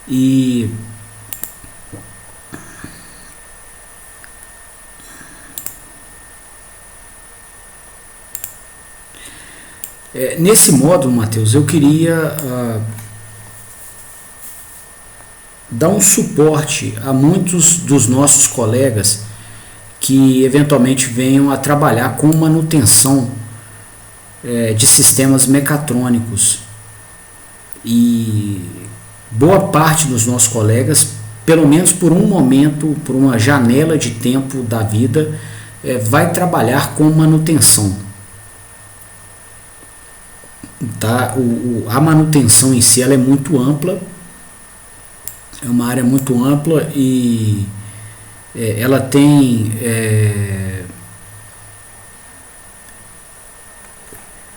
E nesse módulo, Matheus, eu queria dar um suporte a muitos dos nossos colegas que eventualmente venham a trabalhar com manutenção de sistemas mecatrônicos. E boa parte dos nossos colegas, pelo menos por um momento, por uma janela de tempo da vida, vai trabalhar com manutenção. Tá? A manutenção em si ela é muito ampla, é uma área muito ampla e ela tem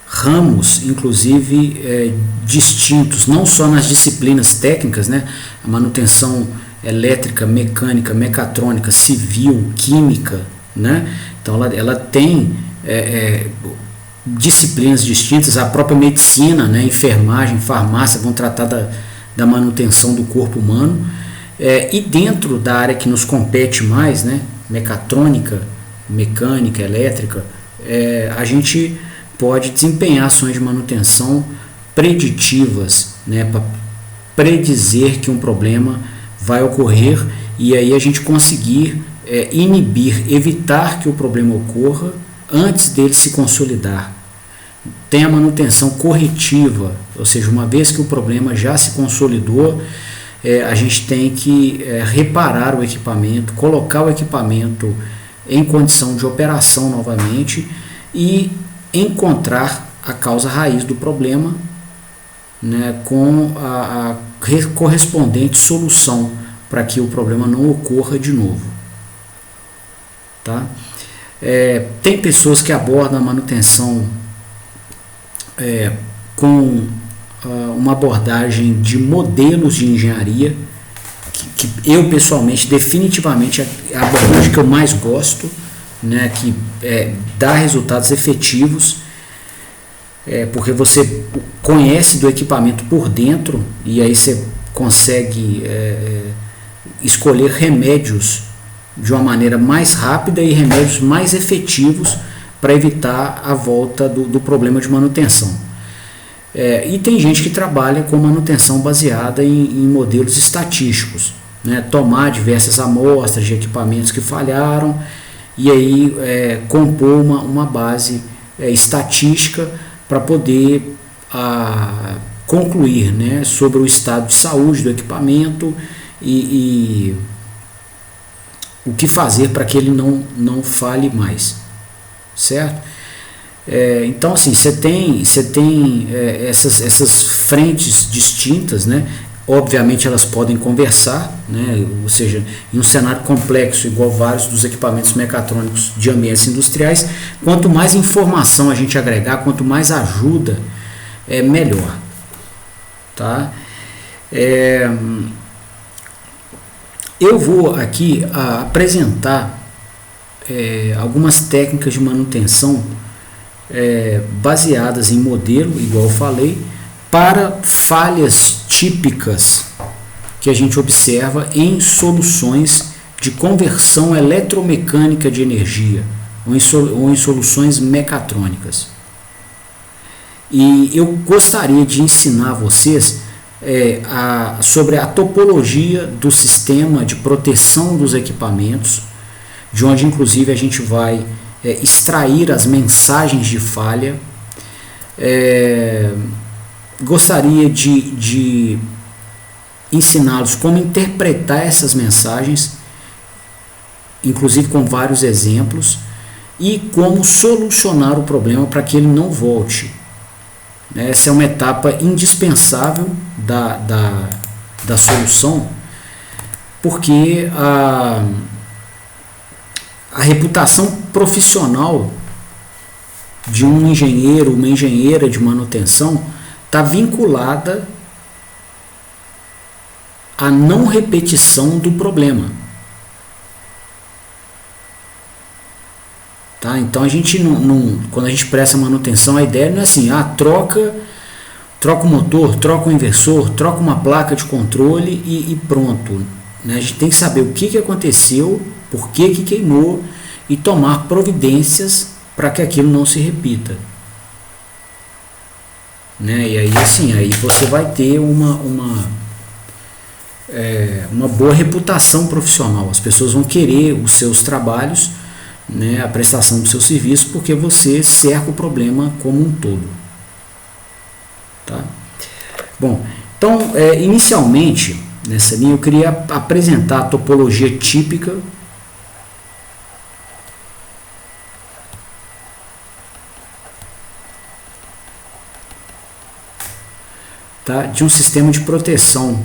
ramos, inclusive, distintos, não só nas disciplinas técnicas, né? A manutenção elétrica, mecânica, mecatrônica, civil, química, né? Então ela tem disciplinas distintas. A própria medicina, né? Enfermagem, farmácia vão tratar da manutenção do corpo humano, e dentro da área que nos compete mais, né? Mecatrônica, mecânica, elétrica, a gente pode desempenhar ações de manutenção preditivas, né, para predizer que um problema vai ocorrer e aí a gente conseguir inibir, evitar que o problema ocorra antes dele se consolidar. Tem a manutenção corretiva, ou seja, uma vez que o problema já se consolidou, a gente tem que reparar o equipamento, colocar o equipamento em condição de operação novamente e encontrar a causa raiz do problema, né, com a correspondente solução para que o problema não ocorra de novo. Tá? Tem pessoas que abordam a manutenção com uma abordagem de modelos de engenharia, que eu pessoalmente, definitivamente, é a abordagem que eu mais gosto, né, que dá resultados efetivos, porque você conhece do equipamento por dentro e aí você consegue escolher remédios de uma maneira mais rápida e remédios mais efetivos para evitar a volta do problema de manutenção. E tem gente que trabalha com manutenção baseada em modelos estatísticos, né, tomar diversas amostras de equipamentos que falharam e aí compor uma base estatística para poder concluir, né, sobre o estado de saúde do equipamento e o que fazer para que ele não falhe mais, certo? Então, assim, você tem essas frentes distintas, né? Obviamente elas podem conversar, né? Ou seja, em um cenário complexo, igual vários dos equipamentos mecatrônicos de ambientes industriais, quanto mais informação a gente agregar, quanto mais ajuda, melhor. Tá? Eu vou aqui apresentar algumas técnicas de manutenção baseadas em modelo, igual eu falei, para falhas típicas que a gente observa em soluções de conversão eletromecânica de energia ou em soluções mecatrônicas. E eu gostaria de ensinar vocês sobre a topologia do sistema de proteção dos equipamentos, de onde inclusive a gente vai extrair as mensagens de falha. Gostaria de ensiná-los como interpretar essas mensagens, inclusive com vários exemplos, e como solucionar o problema para que ele não volte. Essa é uma etapa indispensável da solução, porque a reputação profissional de um engenheiro, uma engenheira de manutenção está vinculada à não repetição do problema. Tá? Então a gente quando a gente presta manutenção, a ideia não é assim, troca troca o motor, troca o inversor, troca uma placa de controle e pronto. Né? A gente tem que saber o que aconteceu, por que queimou e tomar providências para que aquilo não se repita. Né? E aí assim, aí você vai ter uma boa reputação profissional. As pessoas vão querer os seus trabalhos, né, a prestação do seu serviço, porque você cerca o problema como um todo. Tá? Bom, então inicialmente nessa linha eu queria apresentar a topologia típica tá, de um sistema de proteção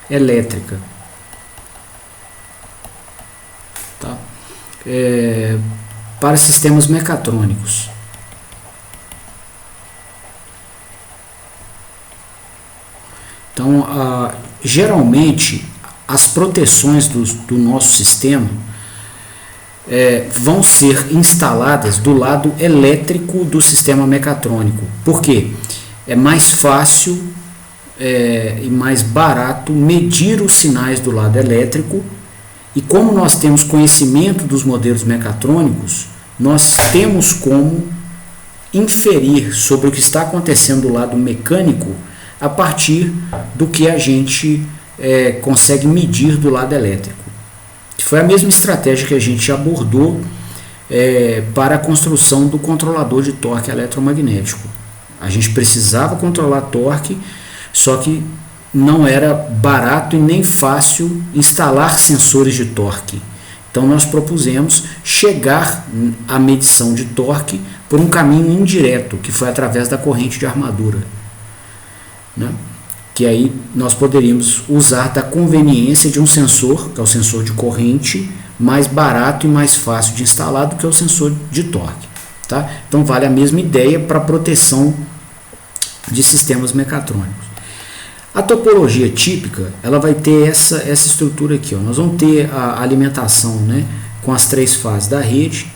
elétrica, tá? Para sistemas mecatrônicos. Então, geralmente, as proteções do nosso sistema vão ser instaladas do lado elétrico do sistema mecatrônico. Por quê? É mais fácil e mais barato medir os sinais do lado elétrico, e como nós temos conhecimento dos modelos mecatrônicos, nós temos como inferir sobre o que está acontecendo do lado mecânico a partir do que a gente consegue medir do lado elétrico. Foi a mesma estratégia que a gente abordou para a construção do controlador de torque eletromagnético. A gente precisava controlar torque, só que não era barato e nem fácil instalar sensores de torque. Então nós propusemos chegar à medição de torque por um caminho indireto, que foi através da corrente de armadura, né? Que aí nós poderíamos usar da conveniência de um sensor, que é o sensor de corrente, mais barato e mais fácil de instalar do que o sensor de torque. Tá? Então vale a mesma ideia para proteção de sistemas mecatrônicos. A topologia típica, ela vai ter essa estrutura aqui. Ó. Nós vamos ter a alimentação, né, com as 3 fases da rede.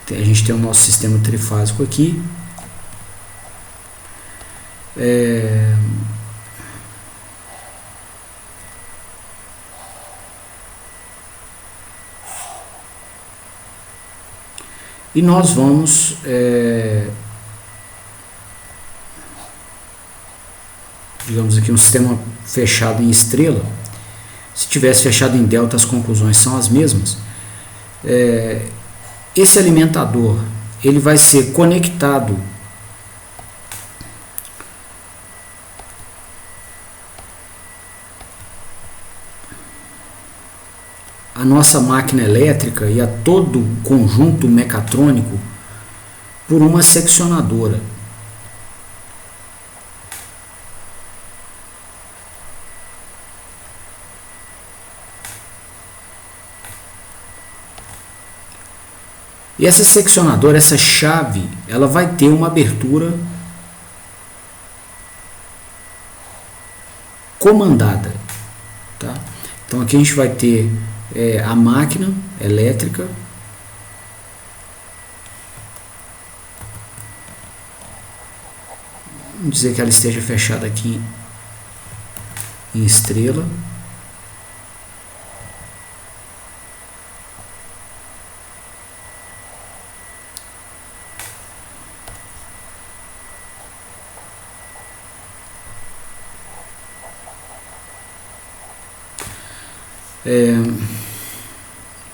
A gente tem o nosso sistema trifásico aqui. E nós vamos digamos aqui um sistema fechado em estrela. Se tivesse fechado em delta, as conclusões são as mesmas. Esse alimentador ele vai ser conectado à nossa máquina elétrica e a todo o conjunto mecatrônico por uma seccionadora. E essa seccionadora, essa chave, ela vai ter uma abertura comandada. Tá? Então aqui a gente vai ter a máquina elétrica. Vamos dizer que ela esteja fechada aqui em estrela.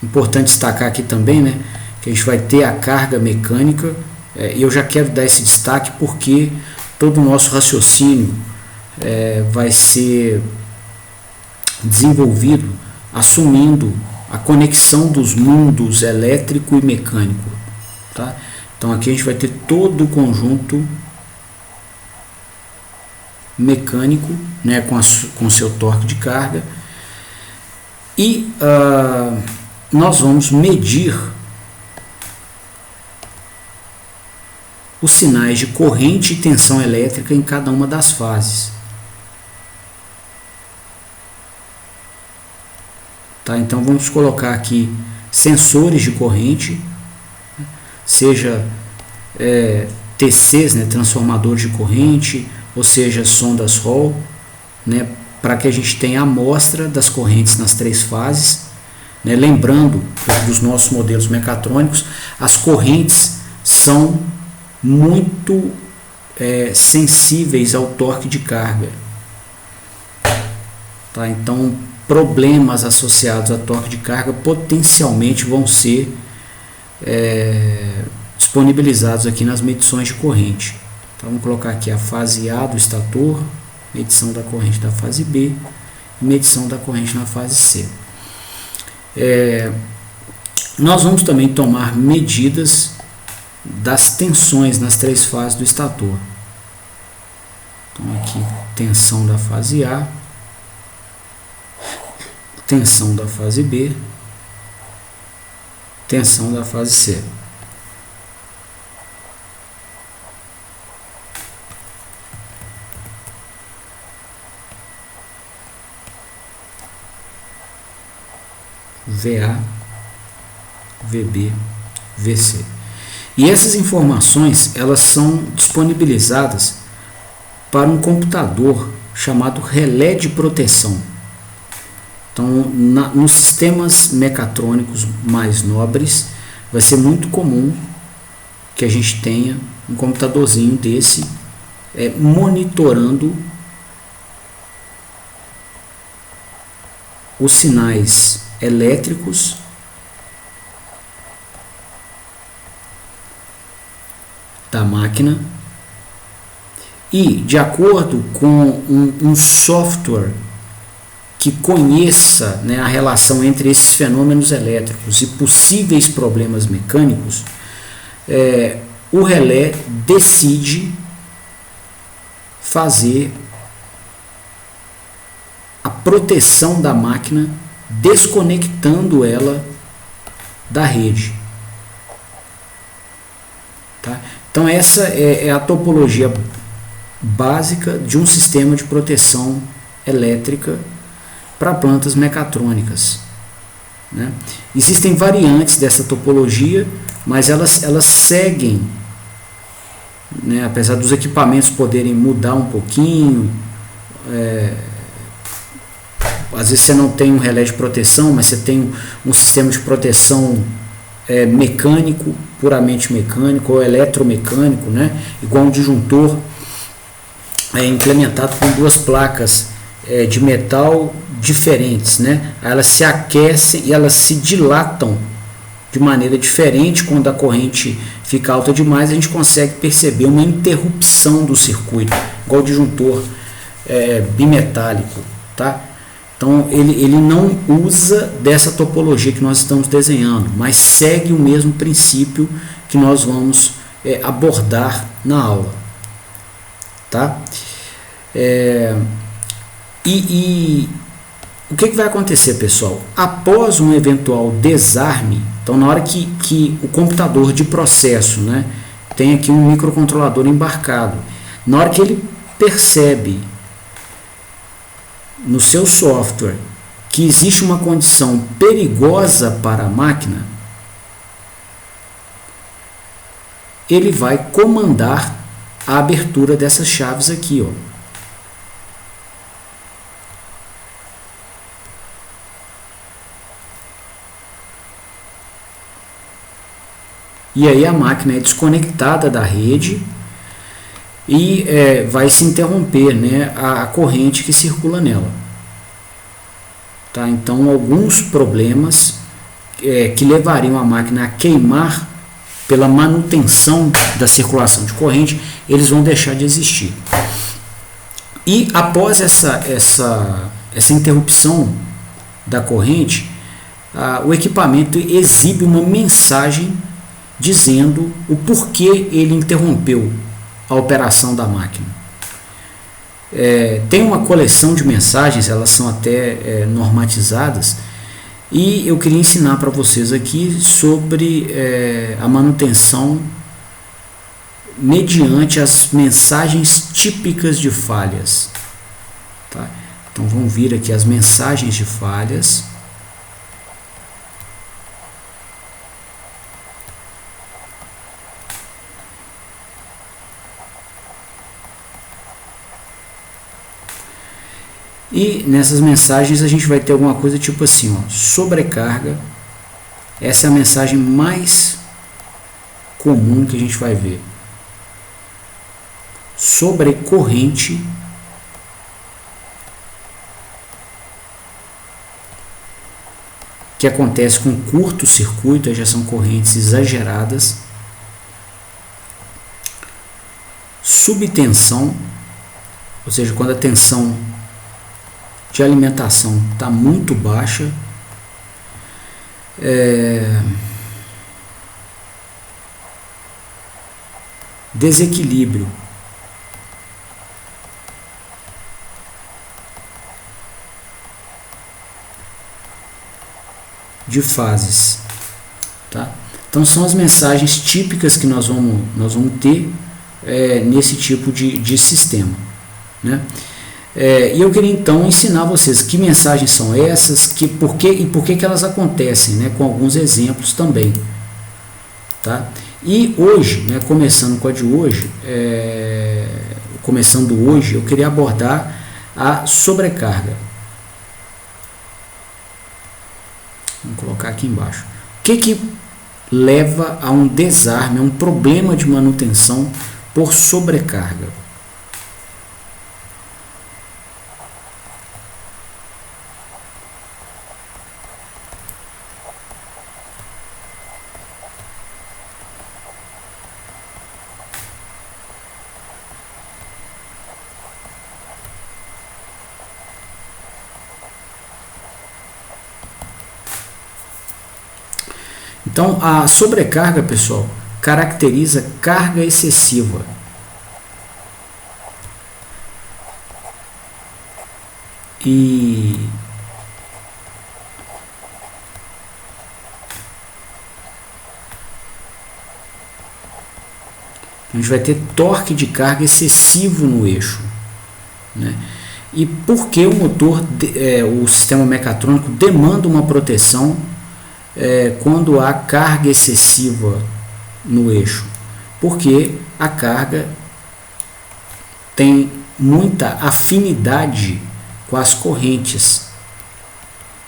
Importante destacar aqui também, né, que a gente vai ter a carga mecânica, e eu já quero dar esse destaque porque todo o nosso raciocínio vai ser desenvolvido assumindo a conexão dos mundos elétrico e mecânico. Tá? Então aqui a gente vai ter todo o conjunto mecânico, né, com seu torque de carga. E nós vamos medir os sinais de corrente e tensão elétrica em cada uma das fases. Tá? Então vamos colocar aqui sensores de corrente, seja TCs, né, transformadores de corrente, ou seja, sondas Hall, né, para que a gente tenha a amostra das correntes nas 3 fases. Né? Lembrando dos nossos modelos mecatrônicos, as correntes são muito sensíveis ao torque de carga. Tá? Então, problemas associados a torque de carga potencialmente vão ser disponibilizados aqui nas medições de corrente. Então, vamos colocar aqui a fase A do estator, medição da corrente da fase B e medição da corrente na fase C. Nós vamos também tomar medidas das tensões nas 3 fases do estator. Então aqui tensão da fase A, tensão da fase B, tensão da fase C. VA, VB, VC. E essas informações, elas são disponibilizadas para um computador chamado relé de proteção. Então, nos sistemas mecatrônicos mais nobres, vai ser muito comum que a gente tenha um computadorzinho desse monitorando os sinais elétricos da máquina e, de acordo com um software que conheça, né, a relação entre esses fenômenos elétricos e possíveis problemas mecânicos, o relé decide fazer a proteção da máquina, desconectando ela da rede. Tá? Então essa é a topologia básica de um sistema de proteção elétrica para plantas mecatrônicas. Né? Existem variantes dessa topologia, mas elas seguem, né, apesar dos equipamentos poderem mudar um pouquinho. Às vezes você não tem um relé de proteção, mas você tem um sistema de proteção mecânico, puramente mecânico, ou eletromecânico, né? Igual um disjuntor implementado com 2 placas de metal diferentes, né? Elas se aquecem e elas se dilatam de maneira diferente. Quando a corrente fica alta demais, a gente consegue perceber uma interrupção do circuito, igual o disjuntor bimetálico, tá? Então ele não usa dessa topologia que nós estamos desenhando, mas segue o mesmo princípio que nós vamos abordar na aula, tá? E o que vai acontecer, pessoal? Após um eventual desarme, então na hora que o computador de processo, né, tem aqui um microcontrolador embarcado, na hora que ele percebe no seu software que existe uma condição perigosa para a máquina, ele vai comandar a abertura dessas chaves aqui, ó. E aí a máquina é desconectada da rede e vai se interromper, né, a corrente que circula nela. Tá? Então, alguns problemas que levariam a máquina a queimar pela manutenção da circulação de corrente, eles vão deixar de existir. E após essa interrupção da corrente, o equipamento exibe uma mensagem dizendo o porquê ele interrompeu a operação da máquina. Tem uma coleção de mensagens, elas são até normatizadas, e eu queria ensinar para vocês aqui sobre a manutenção mediante as mensagens típicas de falhas. Tá? Então vamos vir aqui as mensagens de falhas. E nessas mensagens a gente vai ter alguma coisa tipo assim, ó, sobrecarga. Essa é a mensagem mais comum que a gente vai ver. Sobrecorrente. Que acontece com curto-circuito, já são correntes exageradas. Subtensão, ou seja, quando a tensão de alimentação está muito baixa. Desequilíbrio. De fases. Tá? Então são as mensagens típicas que nós vamos ter nesse tipo de sistema. Né? E eu queria então ensinar vocês que mensagens são essas, por que elas acontecem, né, com alguns exemplos também. Tá? E hoje, né, começando hoje, eu queria abordar a sobrecarga. Vamos colocar aqui embaixo. O que leva a um desarme, a um problema de manutenção por sobrecarga? Então, a sobrecarga, pessoal, caracteriza carga excessiva. E a gente vai ter torque de carga excessivo no eixo. Né? E por que o motor, o sistema mecatrônico demanda uma proteção quando há carga excessiva no eixo? Porque a carga tem muita afinidade com as correntes.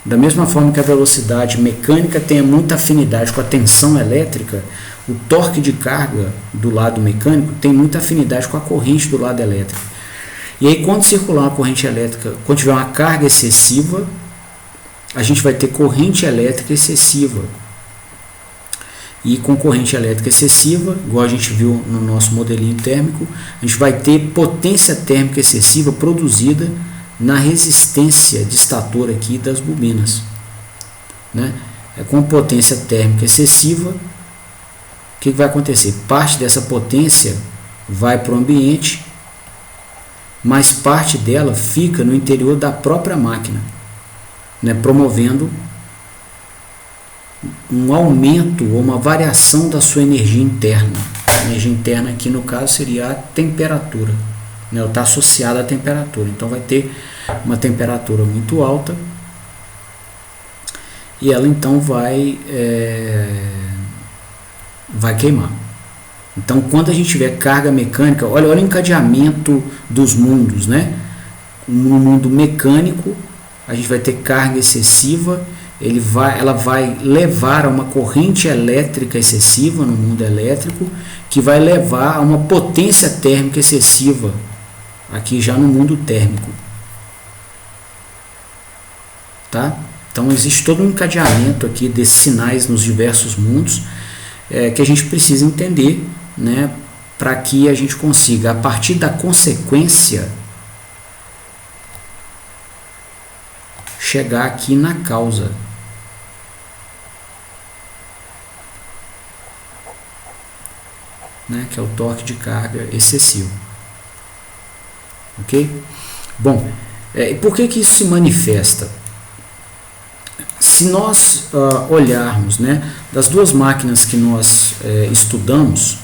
Da mesma forma que a velocidade mecânica tem muita afinidade com a tensão elétrica, o torque de carga do lado mecânico tem muita afinidade com a corrente do lado elétrico. E aí, quando circular uma corrente elétrica, quando tiver uma carga excessiva, a gente vai ter corrente elétrica excessiva. E com corrente elétrica excessiva, igual a gente viu no nosso modelinho térmico, a gente vai ter potência térmica excessiva produzida na resistência de estator aqui das bobinas. Né? Com potência térmica excessiva, o que vai acontecer? Parte dessa potência vai para o ambiente, mas parte dela fica no interior da própria máquina, né, promovendo um aumento ou uma variação da sua energia interna. A energia interna aqui no caso seria a temperatura, né, está associada à temperatura. Então vai ter uma temperatura muito alta e ela então vai queimar. Então, quando a gente tiver carga mecânica, olha o encadeamento dos mundos, né? No mundo mecânico, a gente vai ter carga excessiva, ela vai levar a uma corrente elétrica excessiva no mundo elétrico, que vai levar a uma potência térmica excessiva, aqui já no mundo térmico. Tá? Então, existe todo um encadeamento aqui desses sinais nos diversos mundos, que a gente precisa entender, né, para que a gente consiga, a partir da consequência, chegar aqui na causa. Né, que é o torque de carga excessivo. Ok? Bom, e por que isso se manifesta? Se nós olharmos, né, das duas máquinas que nós estudamos,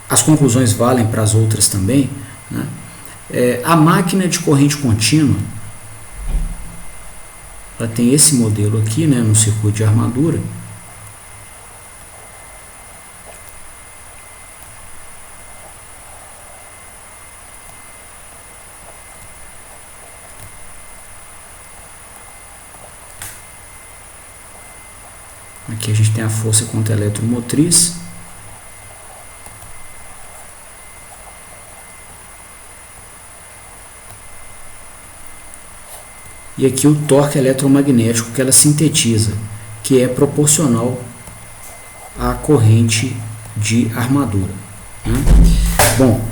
as conclusões valem para as outras também, né? A máquina de corrente contínua, ela tem esse modelo aqui, né, no circuito de armadura. Aqui a gente tem a força contra a eletromotriz. E aqui o torque eletromagnético que ela sintetiza, que é proporcional à corrente de armadura, né? Bom,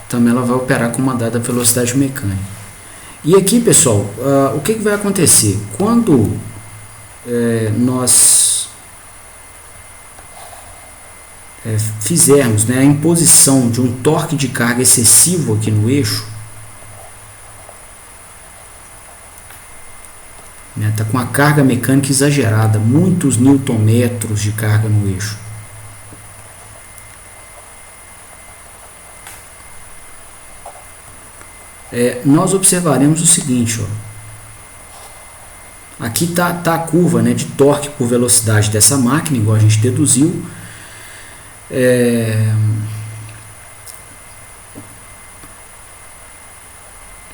também ela vai operar com uma dada velocidade mecânica. E aqui, pessoal, o que vai acontecer? Quando nós fizermos, né, a imposição de um torque de carga excessivo aqui no eixo, está com a carga mecânica exagerada, muitos newton-metros de carga no eixo. Nós observaremos o seguinte, ó. Aqui está a curva, né, de torque por velocidade dessa máquina, igual a gente deduziu.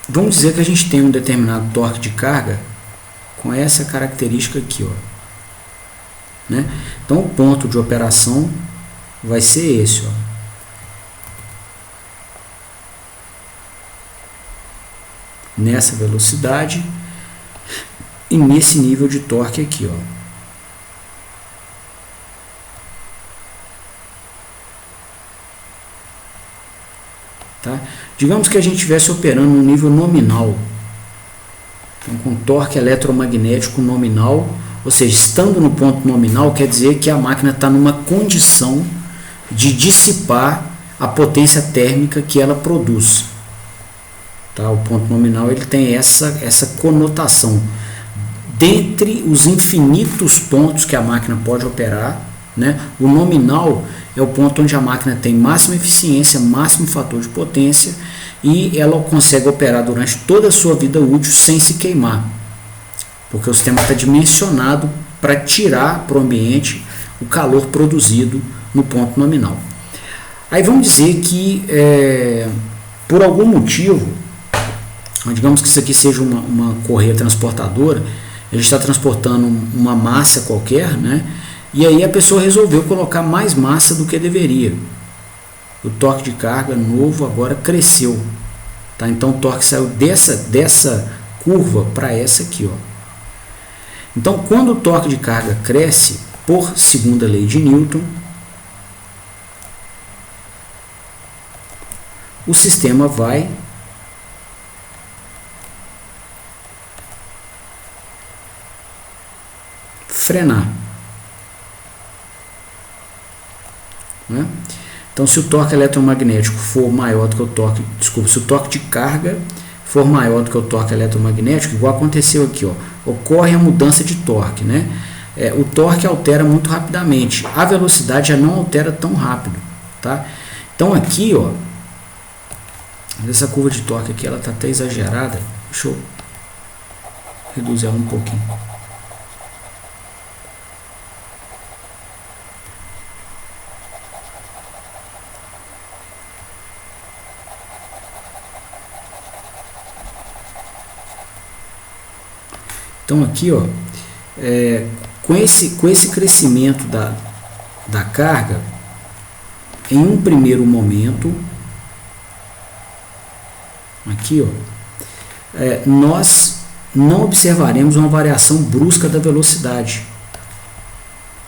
Vamos dizer que a gente tem um determinado torque de carga com essa característica aqui, ó, né? Então o ponto de operação vai ser esse, ó. Nessa velocidade e nesse nível de torque aqui, ó. Tá? Digamos que a gente estivesse operando no nível nominal, então, com torque eletromagnético nominal, ou seja, estando no ponto nominal, quer dizer que a máquina está numa condição de dissipar a potência térmica que ela produz. Tá? O ponto nominal ele tem essa conotação. Dentre os infinitos pontos que a máquina pode operar, né, o nominal é o ponto onde a máquina tem máxima eficiência, máximo fator de potência, e ela consegue operar durante toda a sua vida útil sem se queimar, porque o sistema está dimensionado para tirar para o ambiente o calor produzido no ponto nominal. Aí vamos dizer que por algum motivo, digamos que isso aqui seja uma correia transportadora, a gente está transportando uma massa qualquer, né? E aí a pessoa resolveu colocar mais massa do que deveria. O torque de carga novo agora cresceu, tá? Então o torque saiu dessa curva para essa aqui, ó. Então quando o torque de carga cresce, por segunda lei de Newton, o sistema vai frenar, né? Então, se o torque eletromagnético for maior do que o torque, se o torque de carga for maior do que o torque eletromagnético, igual aconteceu aqui, ó, ocorre a mudança de torque, né? O torque altera muito rapidamente, a velocidade já não altera tão rápido, tá? Então aqui, ó, essa curva de torque aqui, ela tá até exagerada. Deixa eu reduzir ela um pouquinho. Então aqui, ó, com esse crescimento da carga, em um primeiro momento, aqui, ó, nós não observaremos uma variação brusca da velocidade,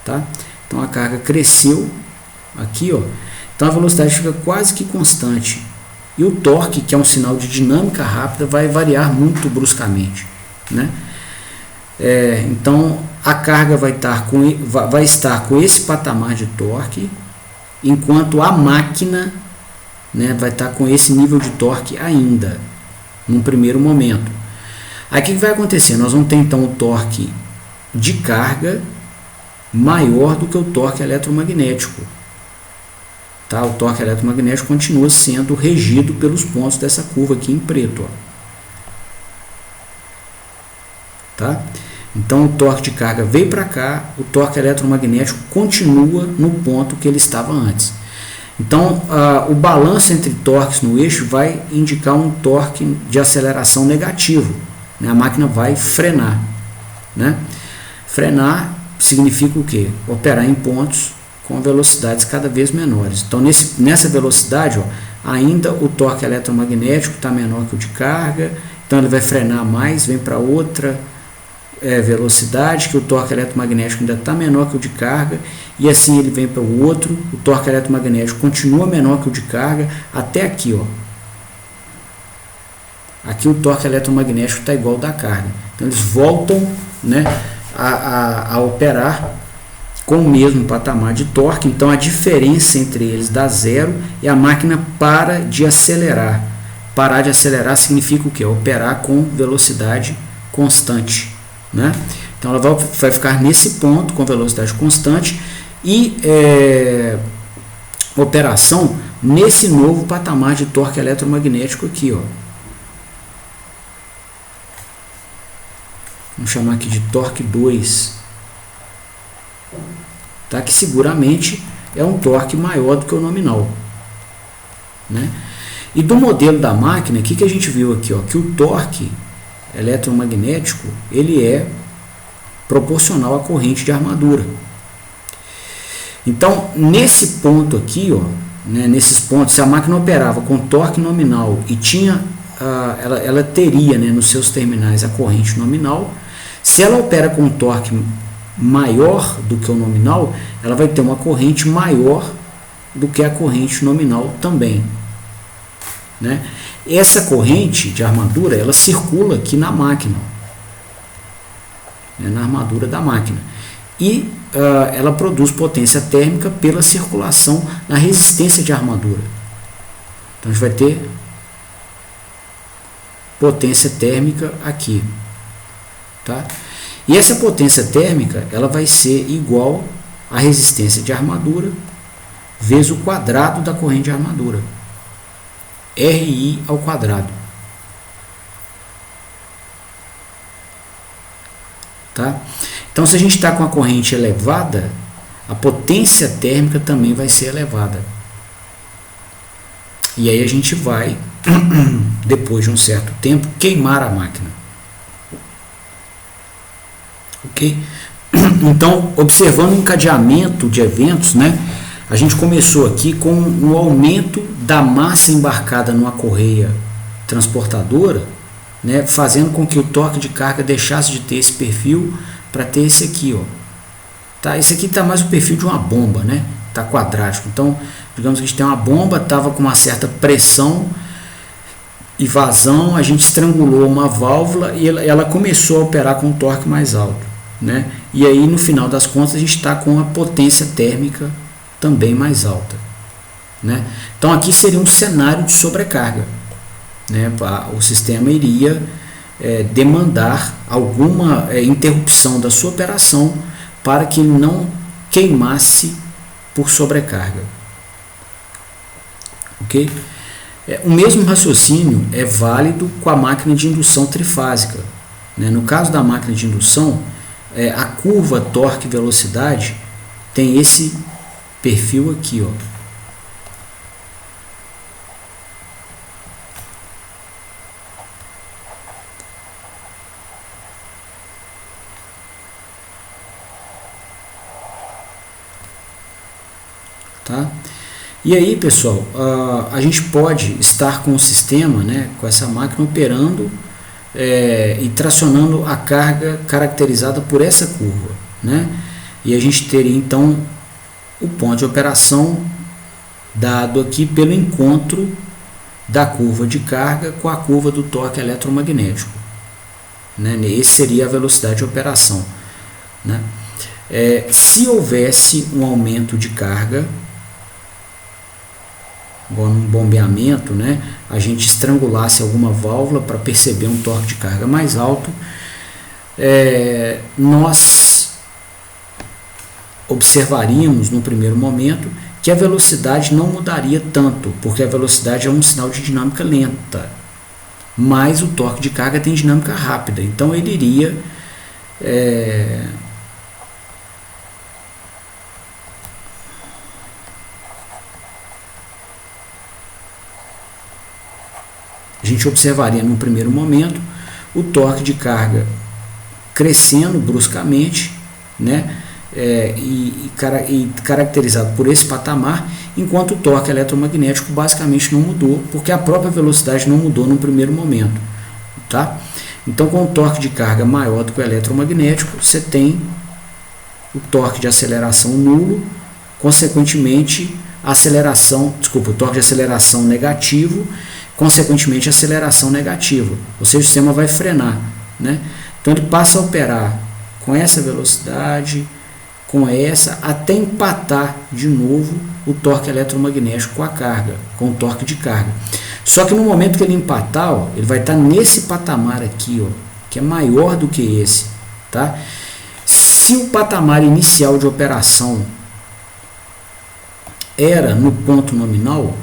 tá? Então a carga cresceu aqui, ó, então a velocidade fica quase que constante, e o torque, que é um sinal de dinâmica rápida, vai variar muito bruscamente, né? Então a carga vai estar com esse patamar de torque, enquanto a máquina, né, vai estar com esse nível de torque ainda, num primeiro momento. Aí o que vai acontecer? Nós vamos ter então o torque de carga maior do que o torque eletromagnético. Tá? O torque eletromagnético continua sendo regido pelos pontos dessa curva aqui em preto. Ó. Tá? Então o torque de carga veio para cá, o torque eletromagnético continua no ponto que ele estava antes. Então o balanço entre torques no eixo vai indicar um torque de aceleração negativo, né? A máquina vai frenar, né? Frenar significa o quê? Operar em pontos com velocidades cada vez menores. Então nessa velocidade, ó, ainda o torque eletromagnético está menor que o de carga, então ele vai frenar mais, vem para outra velocidade, que o torque eletromagnético ainda está menor que o de carga, e assim ele vem para o outro, o torque eletromagnético continua menor que o de carga, até aqui, ó. Aqui o torque eletromagnético está igual ao da carga. Então eles voltam, né, a operar com o mesmo patamar de torque. Então a diferença entre eles dá zero e a máquina para de acelerar. Parar de acelerar significa o quê? Operar com velocidade constante. Né? Então ela vai ficar nesse ponto com velocidade constante e operação nesse novo patamar de torque eletromagnético aqui, ó. Vamos chamar aqui de torque 2, tá? Que seguramente é um torque maior do que o nominal, né? E do modelo da máquina, o que a gente viu aqui, ó, que o torque eletromagnético ele é proporcional à corrente de armadura. Então nesse ponto aqui, ó, né, nesses pontos, se a máquina operava com torque nominal e tinha ela teria, né, nos seus terminais a corrente nominal. Se ela opera com torque maior do que o nominal, ela vai ter uma corrente maior do que a corrente nominal também, né? Essa corrente de armadura, ela circula aqui na máquina, né, na armadura da máquina, e ela produz potência térmica pela circulação na resistência de armadura. Então a gente vai ter potência térmica aqui, tá? E essa potência térmica ela vai ser igual à resistência de armadura vezes o quadrado da corrente de armadura, RI ao quadrado, tá? Então se a gente está com a corrente elevada, a potência térmica também vai ser elevada, e aí a gente vai depois de um certo tempo queimar a máquina, ok? Então, observando o encadeamento de eventos, né, a gente começou aqui com o aumento da massa embarcada numa correia transportadora, né, fazendo com que o torque de carga deixasse de ter esse perfil para ter esse aqui, ó. Tá? Esse aqui está mais o perfil de uma bomba, né? Está quadrático. Então, digamos que a gente tem uma bomba, estava com uma certa pressão e vazão, a gente estrangulou uma válvula e ela começou a operar com um torque mais alto, né? E aí no final das contas a gente está com a potência térmica também mais alta, né? Então aqui seria um cenário de sobrecarga, né? O sistema iria demandar alguma interrupção da sua operação para que ele não queimasse por sobrecarga, ok? O mesmo raciocínio é válido com a máquina de indução trifásica, né? No caso da máquina de indução, a curva torque-velocidade tem esse perfil aqui, ó. Tá? E aí, pessoal, a gente pode estar com o sistema, né, com essa máquina operando e tracionando a carga caracterizada por essa curva, né? E a gente teria então o ponto de operação dado aqui pelo encontro da curva de carga com a curva do torque eletromagnético, né? Esse seria a velocidade de operação, né? Se houvesse um aumento de carga, igual num bombeamento, né, a gente estrangulasse alguma válvula para perceber um torque de carga mais alto, nós observaríamos no primeiro momento que a velocidade não mudaria tanto, porque a velocidade é um sinal de dinâmica lenta, mas o torque de carga tem dinâmica rápida, então ele iria a gente observaria no primeiro momento o torque de carga crescendo bruscamente, né? E caracterizado por esse patamar, enquanto o torque eletromagnético basicamente não mudou, porque a própria velocidade não mudou no primeiro momento, tá? Então, com o torque de carga maior do que o eletromagnético, você tem o torque de aceleração nulo, consequentemente o torque de aceleração negativo, consequentemente aceleração negativa, ou seja, o sistema vai frenar, né? Então ele passa a operar com essa velocidade, com essa, até empatar de novo o torque eletromagnético com a carga, com o torque de carga. Só que no momento que ele empatar, ó, ele vai estar nesse patamar aqui, ó, que é maior do que esse, tá? Se o patamar inicial de operação era no ponto nominal,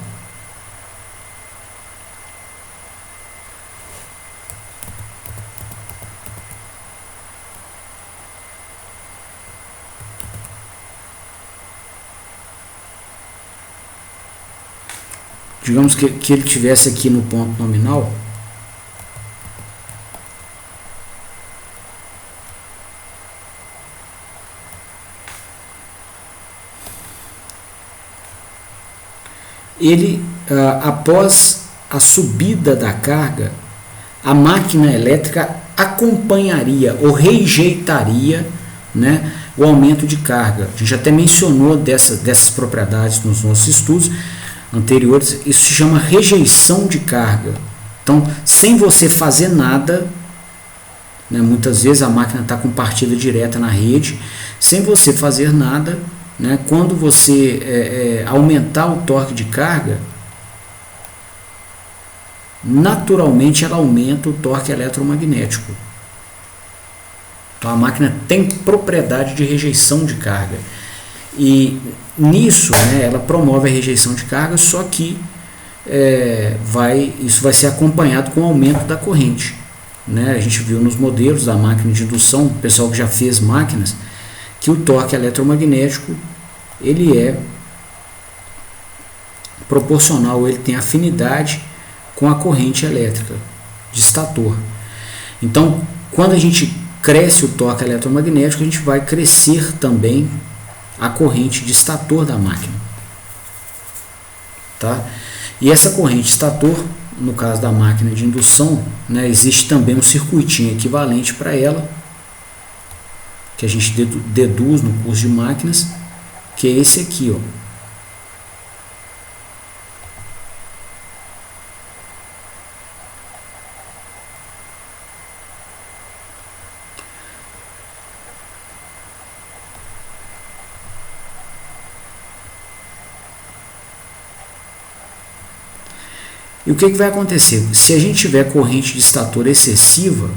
digamos que ele tivesse aqui no ponto nominal, ele, após a subida da carga, a máquina elétrica acompanharia ou rejeitaria, né, o aumento de carga. A gente até mencionou dessas propriedades nos nossos estudos anteriores. Isso se chama rejeição de carga. Então, sem você fazer nada, né, muitas vezes a máquina está com partida direta na rede, sem você fazer nada, né, quando você aumentar o torque de carga, naturalmente ela aumenta o torque eletromagnético. Então a máquina tem propriedade de rejeição de carga. E nisso, né, ela promove a rejeição de carga, só que isso vai ser acompanhado com o aumento da corrente, né? A gente viu nos modelos da máquina de indução, o pessoal que já fez máquinas, que o torque eletromagnético ele é proporcional, ele tem afinidade com a corrente elétrica de estator. Então, quando a gente cresce o torque eletromagnético, a gente vai crescer também a corrente de estator da máquina, tá? E essa corrente de estator, no caso da máquina de indução, né, existe também um circuitinho equivalente para ela, que a gente deduz no curso de máquinas, que é esse aqui, ó. E o que vai acontecer? Se a gente tiver corrente de estator excessiva,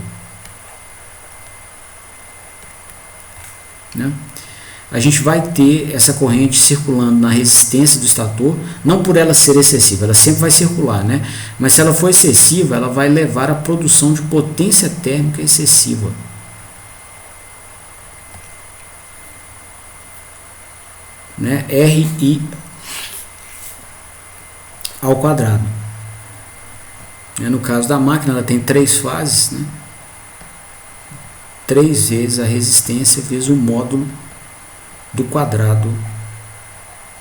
né, a gente vai ter essa corrente circulando na resistência do estator, não por ela ser excessiva, ela sempre vai circular, né? Mas se ela for excessiva, ela vai levar à produção de potência térmica excessiva. Né? RI ao quadrado. No caso da máquina, ela tem 3 fases, né? 3 vezes a resistência vezes o módulo do quadrado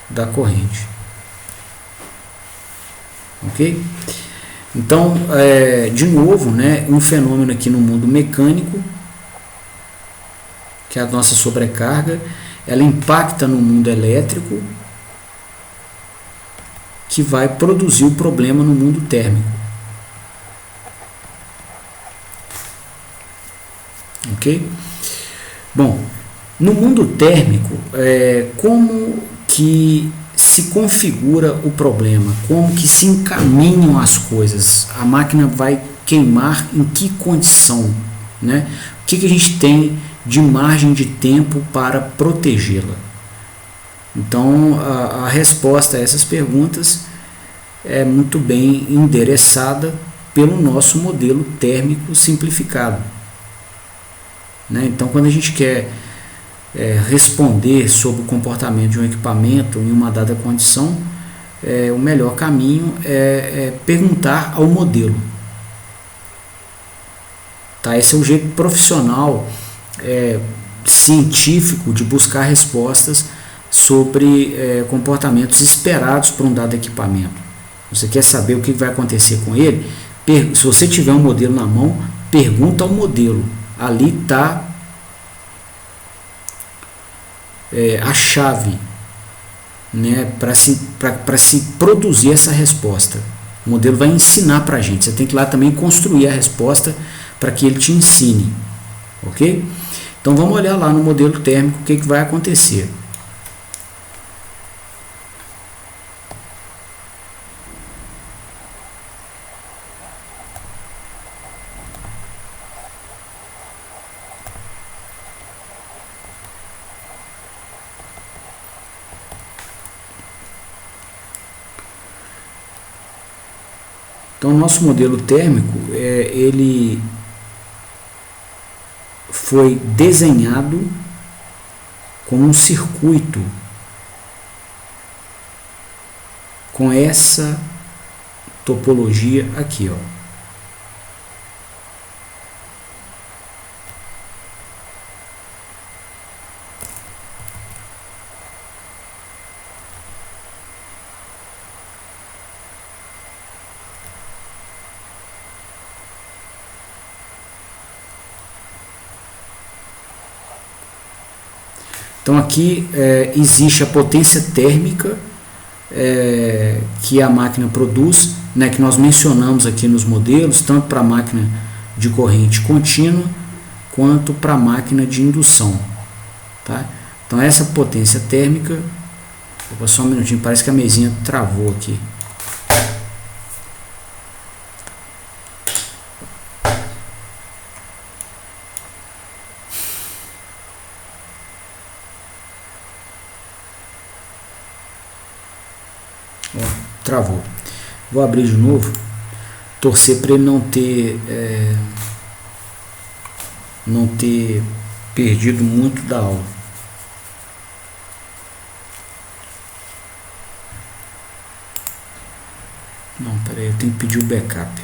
da corrente. Ok? Então, de novo, né, um fenômeno aqui no mundo mecânico, que é a nossa sobrecarga, ela impacta no mundo elétrico, que vai produzir o problema no mundo térmico. Ok? Bom, no mundo térmico, como que se configura o problema? Como que se encaminham as coisas? A máquina vai queimar em que condição? Né? O que a gente tem de margem de tempo para protegê-la? Então, a resposta a essas perguntas é muito bem endereçada pelo nosso modelo térmico simplificado, né? Então, quando a gente quer responder sobre o comportamento de um equipamento em uma dada condição, o melhor caminho é perguntar ao modelo. Tá? Esse é o jeito profissional, científico, de buscar respostas sobre comportamentos esperados para um dado equipamento. Você quer saber o que vai acontecer com ele? Se você tiver um modelo na mão, pergunta ao modelo. Ali está a chave, né, para se produzir essa resposta. O modelo vai ensinar para a gente. Você tem que ir lá também construir a resposta para que ele te ensine. Ok? Então vamos olhar lá no modelo térmico o que vai acontecer. Então, o nosso modelo térmico, ele foi desenhado como um circuito com essa topologia aqui, ó. Então aqui existe a potência térmica que a máquina produz, né, que nós mencionamos aqui nos modelos, tanto para a máquina de corrente contínua quanto para a máquina de indução. Tá? Então essa potência térmica, vou só um minutinho, parece que a mesinha travou aqui. Travou. Vou abrir de novo, torcer para ele não ter perdido muito da aula. Não, peraí, eu tenho que pedir o backup.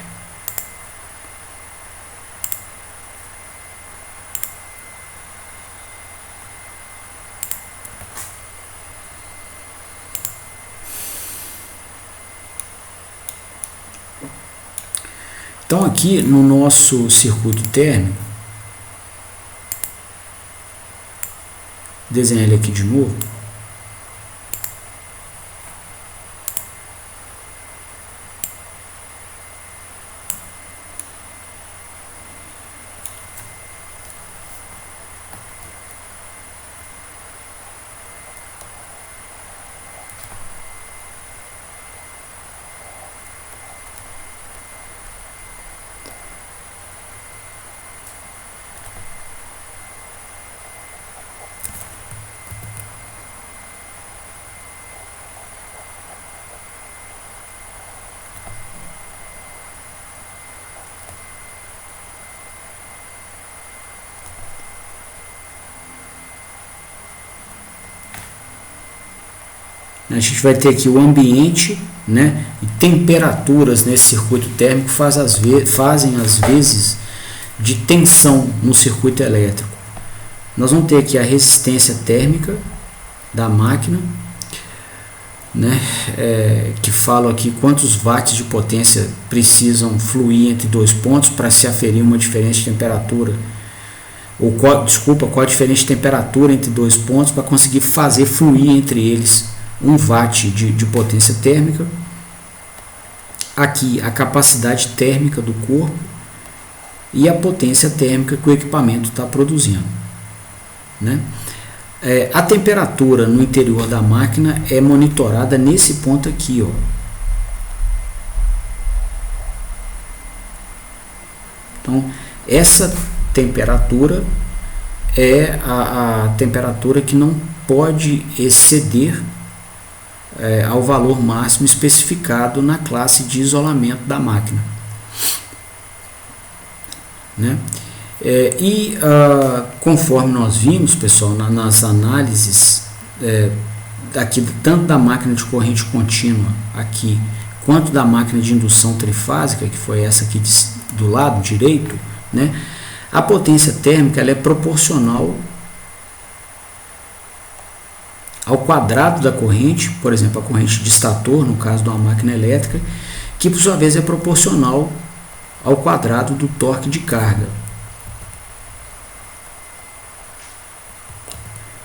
Então aqui no nosso circuito térmico, desenhar ele aqui de novo. A gente vai ter aqui o ambiente, né, e temperaturas nesse circuito térmico fazem às vezes de tensão no circuito elétrico. Nós vamos ter aqui a resistência térmica da máquina, né, que fala aqui quantos watts de potência precisam fluir entre dois pontos para se aferir uma diferença de temperatura, ou qual a diferença de temperatura entre dois pontos para conseguir fazer fluir entre eles 1 watt de potência térmica. Aqui a capacidade térmica do corpo e a potência térmica que o equipamento está produzindo, né? A temperatura no interior da máquina é monitorada nesse ponto aqui, ó. Então essa temperatura é a temperatura que não pode exceder ao valor máximo especificado na classe de isolamento da máquina, né? Conforme nós vimos, pessoal, nas análises aqui, tanto da máquina de corrente contínua aqui, quanto da máquina de indução trifásica, que foi essa aqui do lado direito, né? A potência térmica ela é proporcional ao quadrado da corrente, por exemplo, a corrente de estator, no caso de uma máquina elétrica, que por sua vez é proporcional ao quadrado do torque de carga.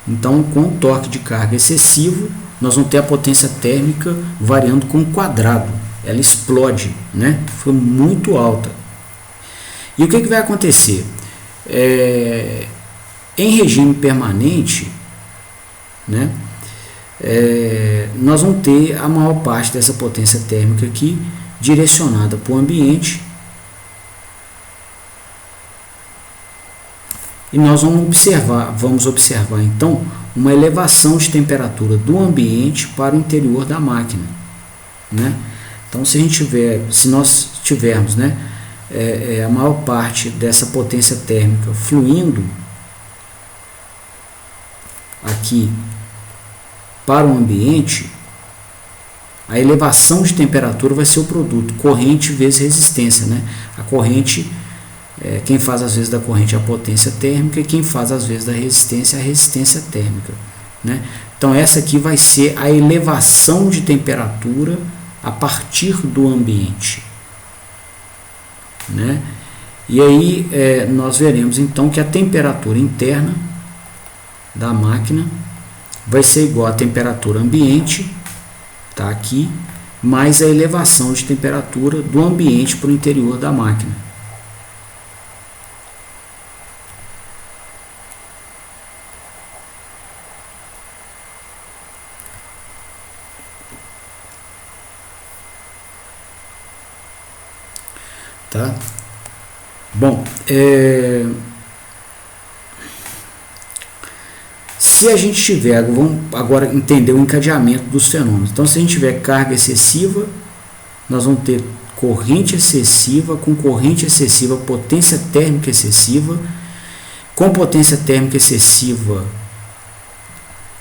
Então, com o torque de carga excessivo, nós vamos ter a potência térmica variando com o quadrado. Ela explode, né? Foi muito alta. E o que vai acontecer? Em regime permanente, né? Nós vamos ter a maior parte dessa potência térmica aqui direcionada para o ambiente, e nós vamos observar então uma elevação de temperatura do ambiente para o interior da máquina, né? Então, se nós tivermos, né, a maior parte dessa potência térmica fluindo aqui para o ambiente, a elevação de temperatura vai ser o produto corrente vezes resistência, né? A corrente, quem faz às vezes da corrente a potência térmica, e quem faz às vezes da resistência a resistência térmica, né? Então essa aqui vai ser a elevação de temperatura a partir do ambiente, né? E aí nós veremos então que a temperatura interna da máquina vai ser igual à temperatura ambiente, tá aqui, mais a elevação de temperatura do ambiente para o interior da máquina. Tá? Bom, se a gente tiver, vamos agora entender o encadeamento dos fenômenos. Então, se a gente tiver carga excessiva, nós vamos ter corrente excessiva, com corrente excessiva, potência térmica excessiva, com potência térmica excessiva,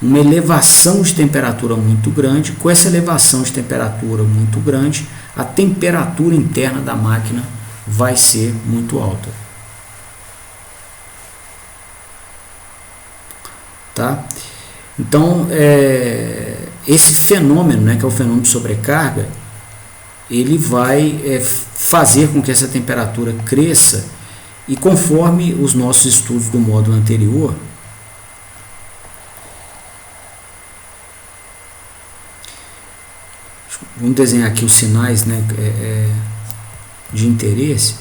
uma elevação de temperatura muito grande. Com essa elevação de temperatura muito grande, a temperatura interna da máquina vai ser muito alta. Tá? Então, esse fenômeno, né, que é o fenômeno de sobrecarga, ele vai fazer com que essa temperatura cresça, e conforme os nossos estudos do módulo anterior, vamos desenhar aqui os sinais, né, de interesse.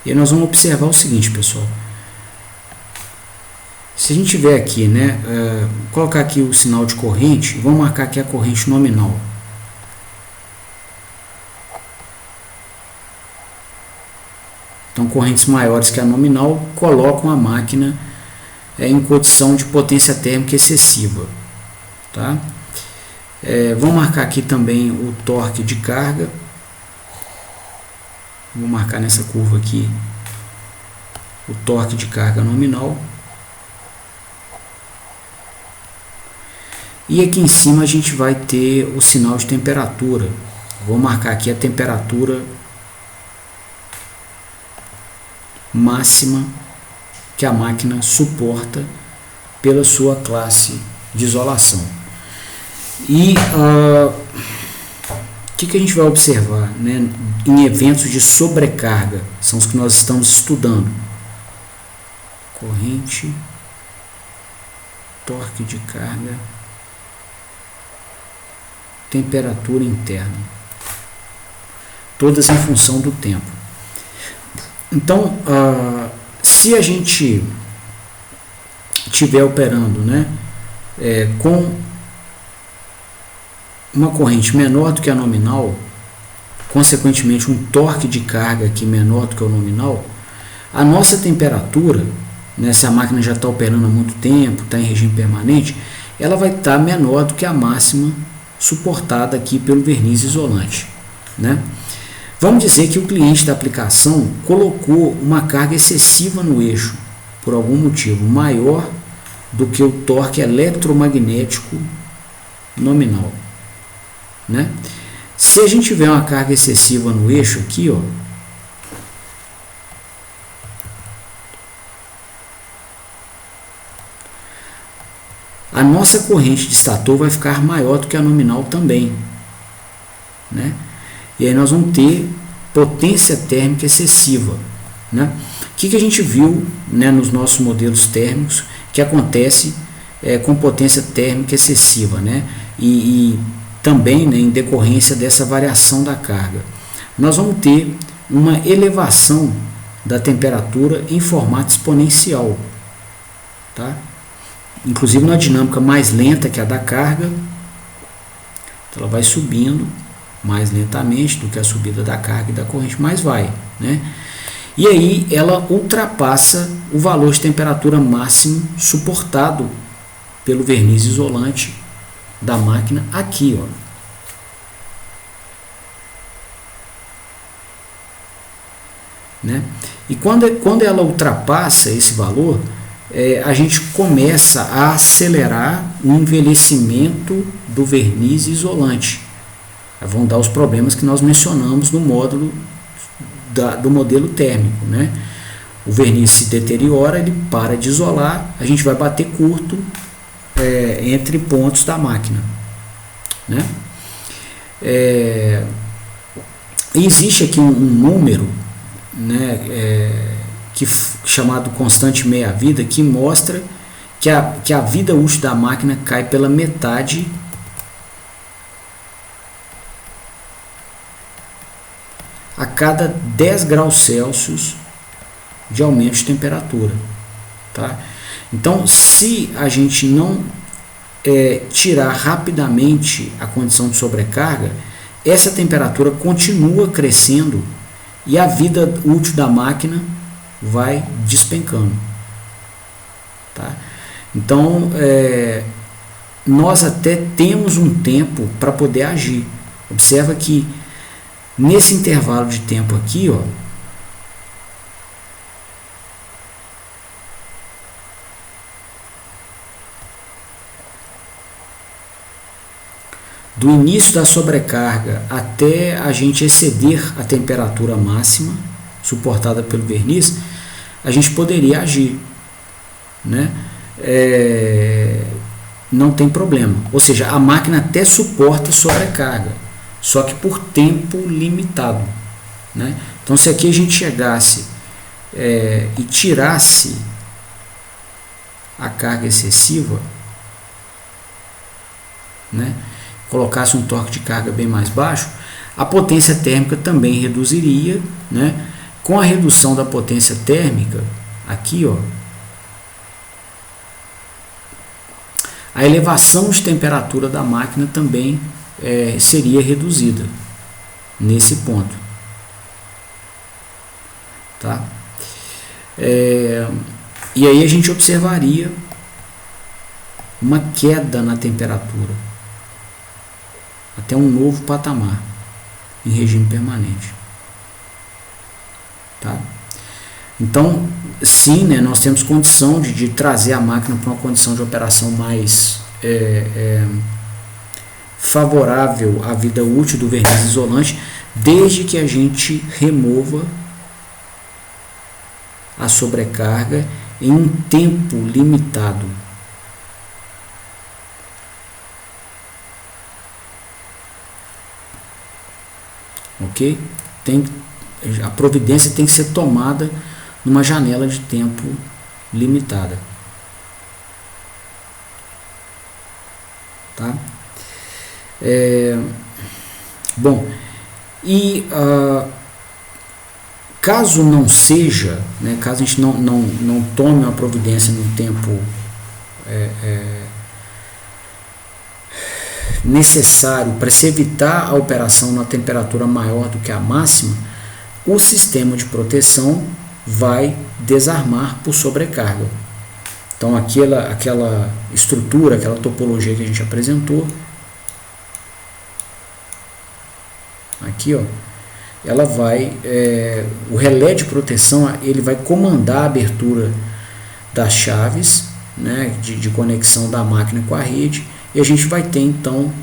E aí nós vamos observar o seguinte, pessoal. Se a gente tiver aqui, né, colocar aqui o sinal de corrente, vamos marcar aqui a corrente nominal. Então, correntes maiores que a nominal colocam a máquina em condição de potência térmica excessiva. Tá? Vamos marcar aqui também o torque de carga. Vou marcar nessa curva aqui o torque de carga nominal. E aqui em cima a gente vai ter o sinal de temperatura. Vou marcar aqui a temperatura máxima que a máquina suporta pela sua classe de isolação. E o que a gente vai observar, né, em eventos de sobrecarga? São os que nós estamos estudando. corrente, torque de carga, temperatura interna, todas em função do tempo. Então, se a gente estiver operando, né, com uma corrente menor do que a nominal, consequentemente um torque de carga aqui menor do que o nominal, a nossa temperatura, né, se a máquina já está operando há muito tempo, está em regime permanente, ela vai estar menor do que a máxima suportada aqui pelo verniz isolante, né? Vamos dizer que o cliente da aplicação colocou uma carga excessiva no eixo, por algum motivo maior do que o torque eletromagnético nominal, né? Se a gente tiver uma carga excessiva no eixo aqui, ó, a nossa corrente de estator vai ficar maior do que a nominal também, né? E aí nós vamos ter potência térmica excessiva, né? O que a gente viu, né, nos nossos modelos térmicos que acontece com potência térmica excessiva, né? E também, né, em decorrência dessa variação da carga, nós vamos ter uma elevação da temperatura em formato exponencial, tá? Inclusive na dinâmica mais lenta que a da carga, ela vai subindo mais lentamente do que a subida da carga e da corrente, mas vai, né? E aí ela ultrapassa o valor de temperatura máximo suportado pelo verniz isolante da máquina aqui, ó. Né? E quando ela ultrapassa esse valor, a gente começa a acelerar o envelhecimento do verniz isolante. Vão dar os problemas que nós mencionamos no módulo do modelo térmico, né? O verniz se deteriora, ele para de isolar, a gente vai bater curto entre pontos da máquina, né? Existe aqui um número, né, chamado constante meia-vida, que mostra que a vida útil da máquina cai pela metade a cada 10 graus Celsius de aumento de temperatura, tá? Então, se a gente não tirar rapidamente a condição de sobrecarga, essa temperatura continua crescendo e a vida útil da máquina vai despencando, tá? Então, nós até temos um tempo para poder agir. Observa que nesse intervalo de tempo aqui, ó, do início da sobrecarga até a gente exceder a temperatura máxima suportada pelo verniz, a gente poderia agir, né? Não tem problema. Ou seja, a máquina até suporta sobrecarga, só que por tempo limitado, né? Então, se aqui a gente chegasse e tirasse a carga excessiva, né, colocasse um torque de carga bem mais baixo, a potência térmica também reduziria, né? Com a redução da potência térmica, aqui, ó, a elevação de temperatura da máquina também seria reduzida nesse ponto, tá? E aí a gente observaria uma queda na temperatura até um novo patamar em regime permanente, tá? Então, sim, né, nós temos condição de trazer a máquina para uma condição de operação mais favorável à vida útil do verniz isolante, desde que a gente remova a sobrecarga em um tempo limitado. Ok? A providência tem que ser tomada numa janela de tempo limitada. Tá? Bom, e caso não seja, né, caso a gente não tome uma providência no tempo necessário para se evitar a operação na temperatura maior do que a máxima, o sistema de proteção vai desarmar por sobrecarga. Então aquela estrutura, aquela topologia que a gente apresentou, aqui, ó, ela vai, o relé de proteção, ele vai comandar a abertura das chaves, né, de conexão da máquina com a rede, e a gente vai ter então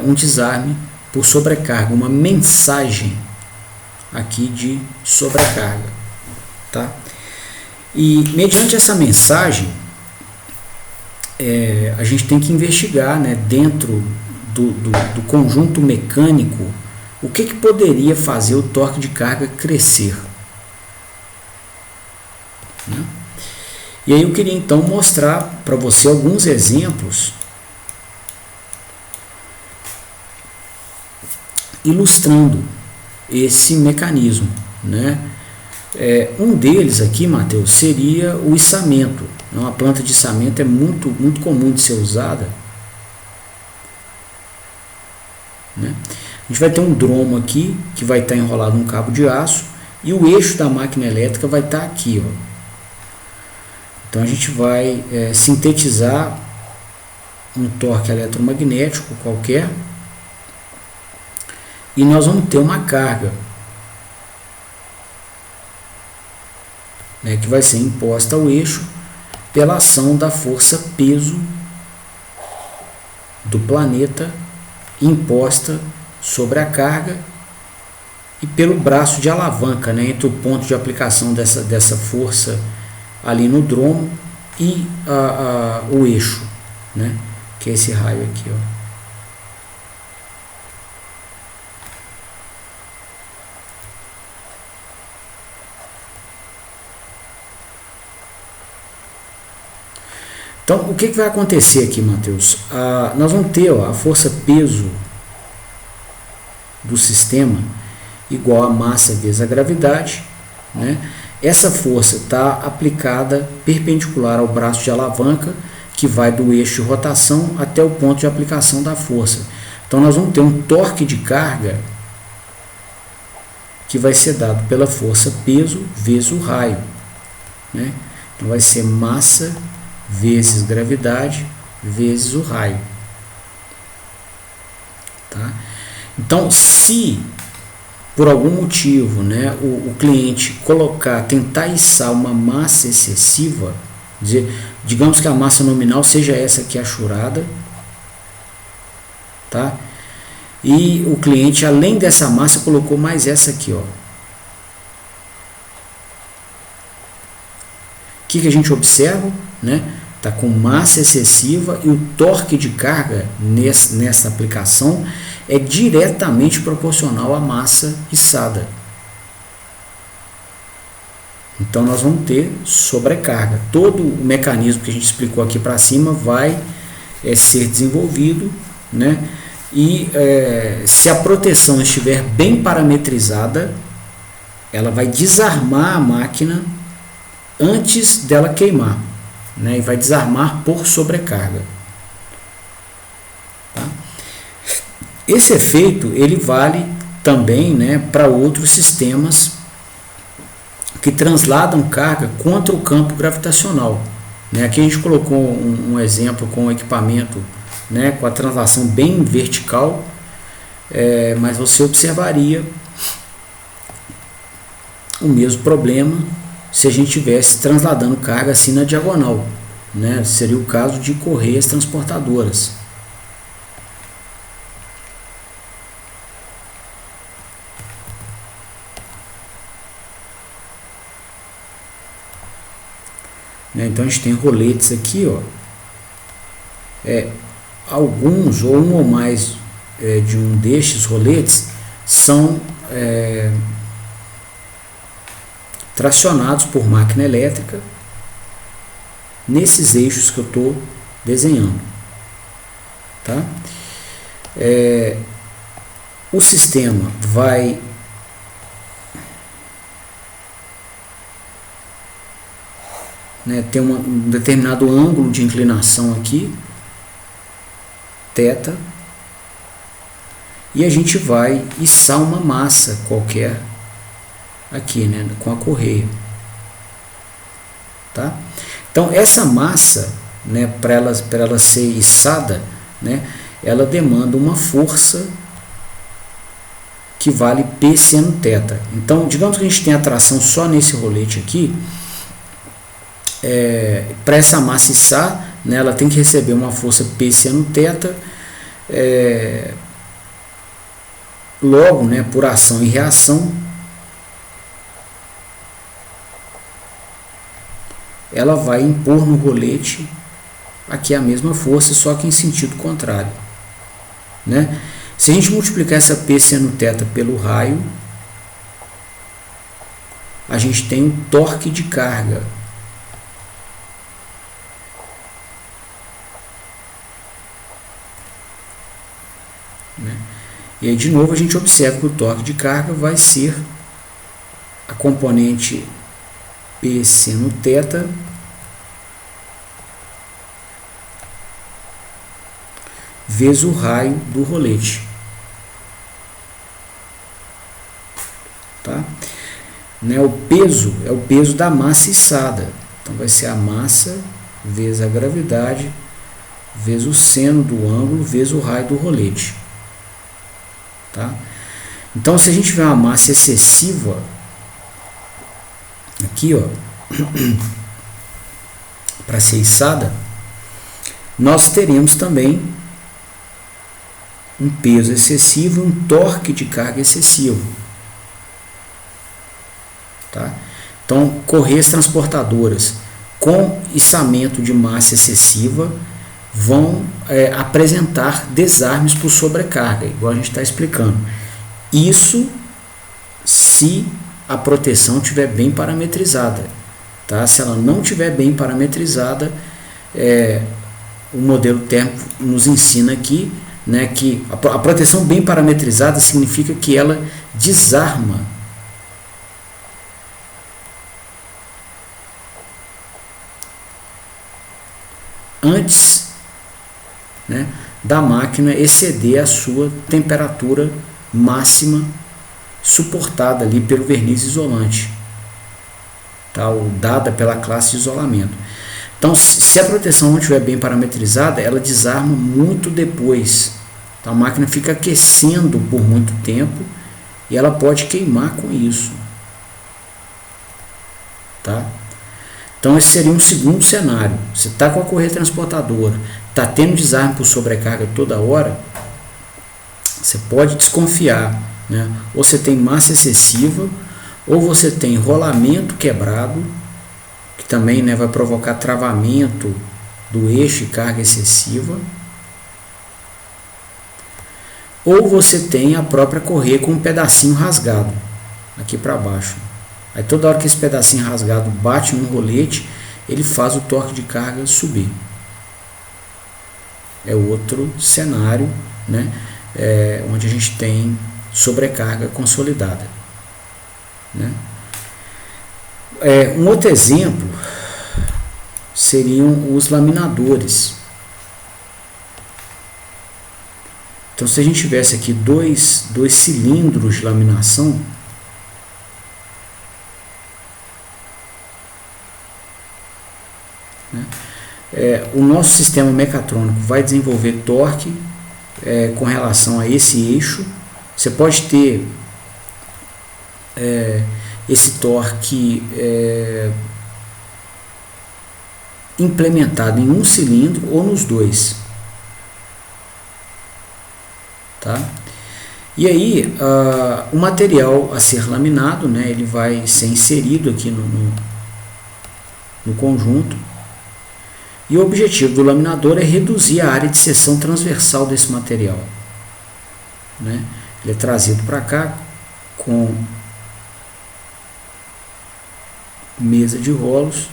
um desarme por sobrecarga, uma mensagem aqui de sobrecarga, tá? E mediante essa mensagem a gente tem que investigar, né, dentro do conjunto mecânico, o que poderia fazer o torque de carga crescer, né? E aí eu queria então mostrar para você alguns exemplos ilustrando esse mecanismo, né? Um deles aqui, Matheus, seria o içamento. Uma planta de içamento é muito comum de ser usada, né? A gente vai ter um dromo aqui que vai estar enrolado num cabo de aço e o eixo da máquina elétrica vai estar aqui, ó. Então a gente vai sintetizar um torque eletromagnético qualquer e nós vamos ter uma carga, né, que vai ser imposta ao eixo pela ação da força peso do planeta imposta sobre a carga e pelo braço de alavanca, né, entre o ponto de aplicação dessa força ali no dromo e o eixo, né, que é esse raio aqui, ó. Então, o que vai acontecer aqui, Matheus? Nós vamos ter, ó, a força-peso do sistema igual a massa vezes a gravidade, né? Essa força está aplicada perpendicular ao braço de alavanca, que vai do eixo de rotação até o ponto de aplicação da força. Então, nós vamos ter um torque de carga que vai ser dado pela força-peso vezes o raio, né? Então, vai ser massa vezes gravidade vezes o raio, tá? Então, se por algum motivo, né, o cliente tentar içar uma massa excessiva, digamos que a massa nominal seja essa aqui achurada, tá? E o cliente, além dessa massa, colocou mais essa aqui, ó. O que a gente observa, né? Tá com massa excessiva e o torque de carga nessa aplicação é diretamente proporcional à massa içada. Então nós vamos ter sobrecarga. Todo o mecanismo que a gente explicou aqui para cima vai ser desenvolvido, né? E se a proteção estiver bem parametrizada, ela vai desarmar a máquina antes dela queimar, né? E vai desarmar por sobrecarga, tá? Esse efeito ele vale também, né, para outros sistemas que transladam carga contra o campo gravitacional, né? Aqui a gente colocou um exemplo com o equipamento, né, com a translação bem vertical, mas você observaria o mesmo problema se a gente estivesse transladando carga assim na diagonal, né? Seria o caso de correias transportadoras. Então a gente tem roletes aqui, ó, alguns ou um ou mais de um destes roletes são tracionados por máquina elétrica nesses eixos que eu estou desenhando. Tá? O sistema vai ter um determinado ângulo de inclinação aqui, θ, e a gente vai içar uma massa qualquer aqui, né, com a correia. Tá? Então essa massa, né, para ela ser içada, né, ela demanda uma força que vale P seno θ. Então, digamos que a gente tem a tração só nesse rolete aqui. Para essa massa içar, né, ela tem que receber uma força P seno θ. Logo, né, por ação e reação, ela vai impor no rolete aqui a mesma força, só que em sentido contrário, né? Se a gente multiplicar essa P seno θ pelo raio, a gente tem um torque de carga. Né? E aí, de novo, a gente observa que o torque de carga vai ser a componente P seno θ vezes o raio do rolete. Tá? Né? O peso é o peso da massa içada. Então vai ser a massa vezes a gravidade vezes o seno do ângulo vezes o raio do rolete. Tá? Então, se a gente tiver uma massa excessiva aqui, ó, para ser içada, nós teremos também um peso excessivo e um torque de carga excessivo. Tá? Então, correias transportadoras com içamento de massa excessiva vão apresentar desarmes por sobrecarga, igual a gente está explicando. Isso se a proteção estiver bem parametrizada. Tá? Se ela não estiver bem parametrizada, o modelo térmico nos ensina aqui, né, que a proteção bem parametrizada significa que ela desarma antes, né, da máquina exceder a sua temperatura máxima suportada ali pelo verniz isolante, tá, ou dada pela classe de isolamento. Então, se a proteção não estiver bem parametrizada, ela desarma muito depois. Então, a máquina fica aquecendo por muito tempo e ela pode queimar com isso. Tá? Então, esse seria um segundo cenário. Você está com a correia transportadora, está tendo desarme por sobrecarga toda hora, você pode desconfiar, né? Ou você tem massa excessiva, ou você tem rolamento quebrado, que também, né, vai provocar travamento do eixo e carga excessiva, ou você tem a própria correia com um pedacinho rasgado aqui para baixo. Aí toda hora que esse pedacinho rasgado bate no rolete, ele faz o torque de carga subir. É outro cenário, né, onde a gente tem sobrecarga consolidada, né? Um outro exemplo seriam os laminadores. Então, se a gente tivesse aqui dois cilindros de laminação, né, o nosso sistema mecatrônico vai desenvolver torque com relação a esse eixo. Você pode ter esse torque implementado em um cilindro ou nos dois. Tá? E aí, o material a ser laminado, né, ele vai ser inserido aqui no conjunto. E o objetivo do laminador é reduzir a área de seção transversal desse material, né? Ele é trazido para cá com mesa de rolos.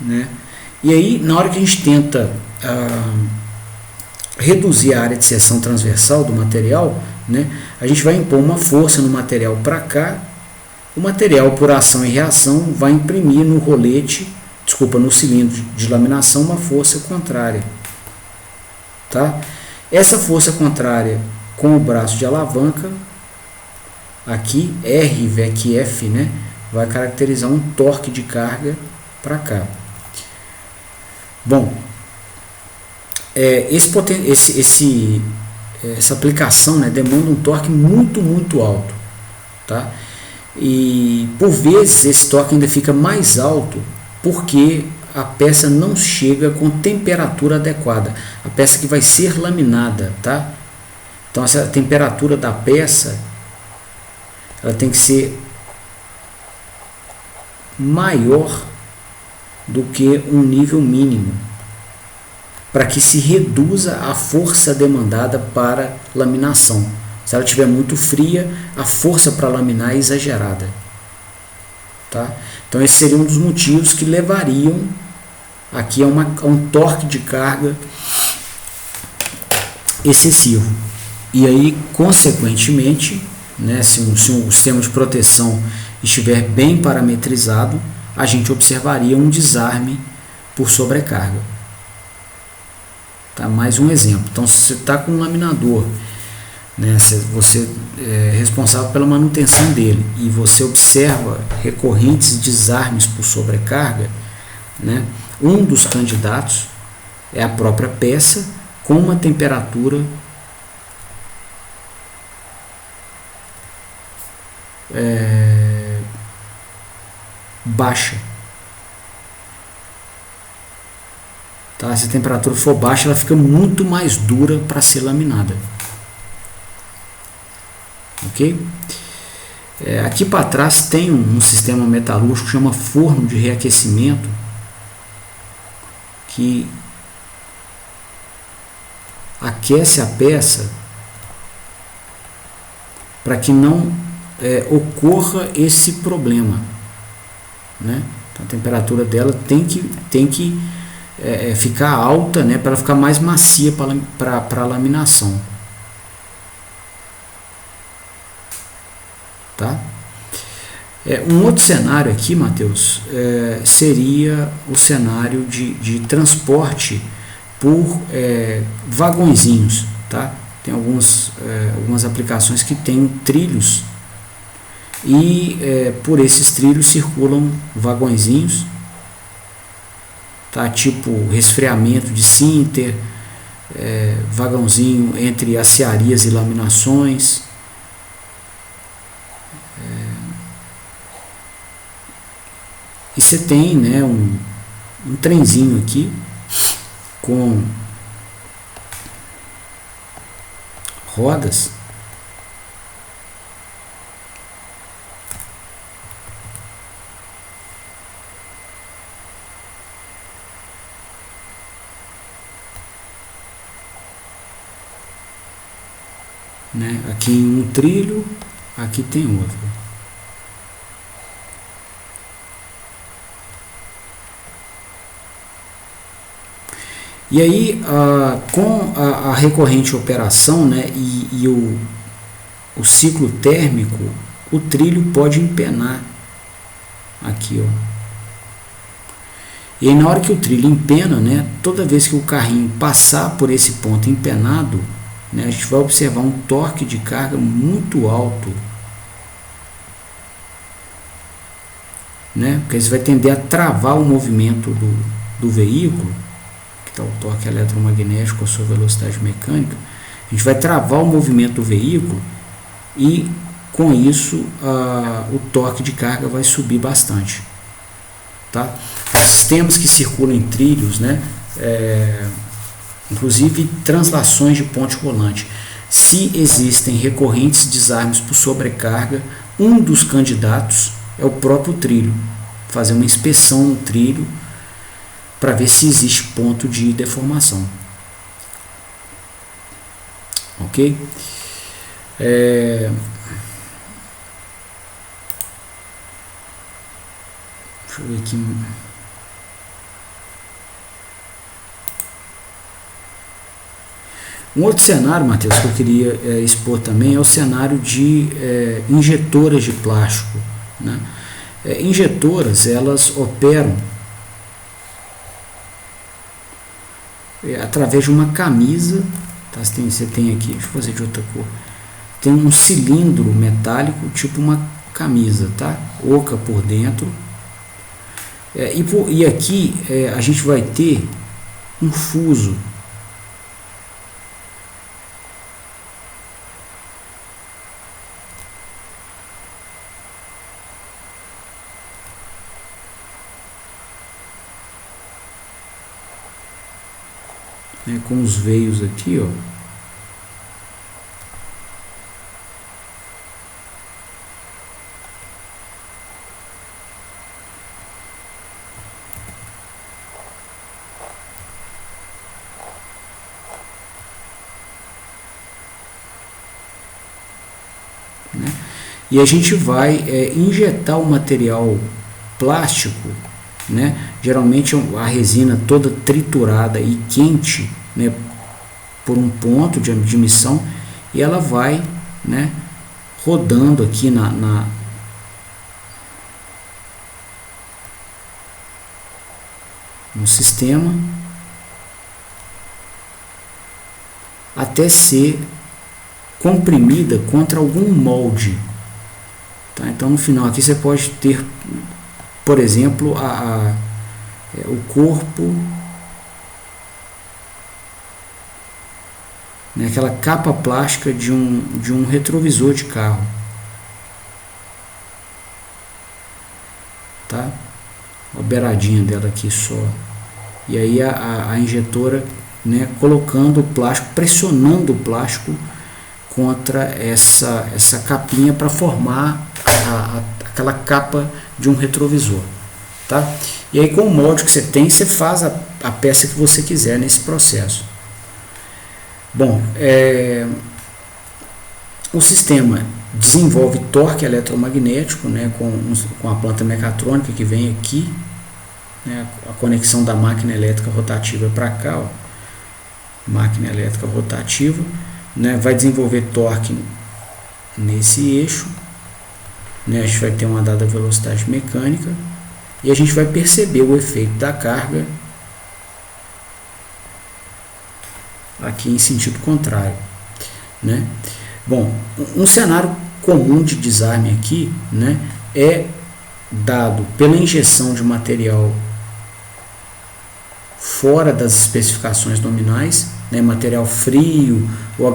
Né? E aí, na hora que a gente tenta reduzir a área de seção transversal do material, né, a gente vai impor uma força no material para cá. O material, por ação e reação, vai imprimir no rolete, no cilindro de laminação, uma força contrária. Tá? Essa força contrária com o braço de alavanca, aqui, R VEC F, né, vai caracterizar um torque de carga para cá. Bom, essa aplicação, né, demanda um torque muito alto, tá? E por vezes esse torque ainda fica mais alto porque a peça não chega com temperatura adequada, a peça que vai ser laminada, tá? Então essa temperatura da peça, ela tem que ser maior do que um nível mínimo, para que se reduza a força demandada para laminação. Se ela estiver muito fria, a força para laminar é exagerada. Tá? Então esse seria um dos motivos que levariam aqui a um torque de carga excessivo. E aí, consequentemente, né, se o sistema de proteção estiver bem parametrizado, a gente observaria um desarme por sobrecarga. Tá? Mais um exemplo. Então, se você está com um laminador, né, você é responsável pela manutenção dele, e você observa recorrentes desarmes por sobrecarga, né, um dos candidatos é a própria peça com uma temperatura baixa. Tá? Se a temperatura for baixa, ela fica muito mais dura para ser laminada. Ok? Aqui para trás tem um sistema metalúrgico que chama forno de reaquecimento, que aquece a peça para que não ocorra esse problema, né? Então, a temperatura dela tem que ficar alta, né, para ela ficar mais macia para a laminação. Tá? Um outro cenário aqui, Matheus, seria o cenário de transporte por vagõezinhos. Tá? Tem algumas aplicações que têm trilhos e por esses trilhos circulam vagõezinhos, tá? Tipo resfriamento de sinter, vagãozinho entre aciarias e laminações. E você tem, né, um trenzinho aqui com rodas né? Aqui em um trilho, aqui tem outro. E aí, com a recorrente operação, né, e o ciclo térmico, o trilho pode empenar aqui, ó. E aí, na hora que o trilho empena, né, toda vez que o carrinho passar por esse ponto empenado, né, a gente vai observar um torque de carga muito alto, né, porque isso vai tender a travar o movimento do veículo, que está o torque eletromagnético com a sua velocidade mecânica. A gente vai travar o movimento do veículo e, com isso, o torque de carga vai subir bastante. Tá? Os sistemas que circulam em trilhos, né, inclusive translações de ponte rolante, se existem recorrentes desarmes por sobrecarga, um dos candidatos é o próprio trilho. Fazer uma inspeção no trilho para ver se existe ponto de deformação. Ok? Deixa eu ver aqui. Um outro cenário, Matheus, que eu queria expor também é o cenário de injetoras de plástico, né? Injetoras, elas operam através de uma camisa, tá? Você tem aqui, deixa eu fazer de outra cor, tem um cilindro metálico, tipo uma camisa, tá? Oca por dentro, e aqui a gente vai ter um fuso, com os veios aqui, ó. Né? E a gente vai injetar o material plástico, né? Geralmente a resina toda triturada e quente, né, por um ponto de admissão, e ela vai, né, rodando aqui no sistema até ser comprimida contra algum molde, tá? Então no final aqui você pode ter, por exemplo, o corpo, né, aquela capa plástica de um retrovisor de carro, tá? A beiradinha dela aqui só, e aí a injetora, né, colocando o plástico, pressionando o plástico contra essa capinha para formar aquela capa de um retrovisor, tá? E aí com o molde que você tem, você faz a peça que você quiser nesse processo. Bom, o sistema desenvolve torque eletromagnético, né, com a planta mecatrônica que vem aqui, né, a conexão da máquina elétrica rotativa para cá, ó, máquina elétrica rotativa, né, vai desenvolver torque nesse eixo, né, a gente vai ter uma dada velocidade mecânica e a gente vai perceber o efeito da carga aqui em sentido contrário, né? Bom, um cenário comum de desarme aqui, né, é dado pela injeção de material fora das especificações nominais, né, material frio ou a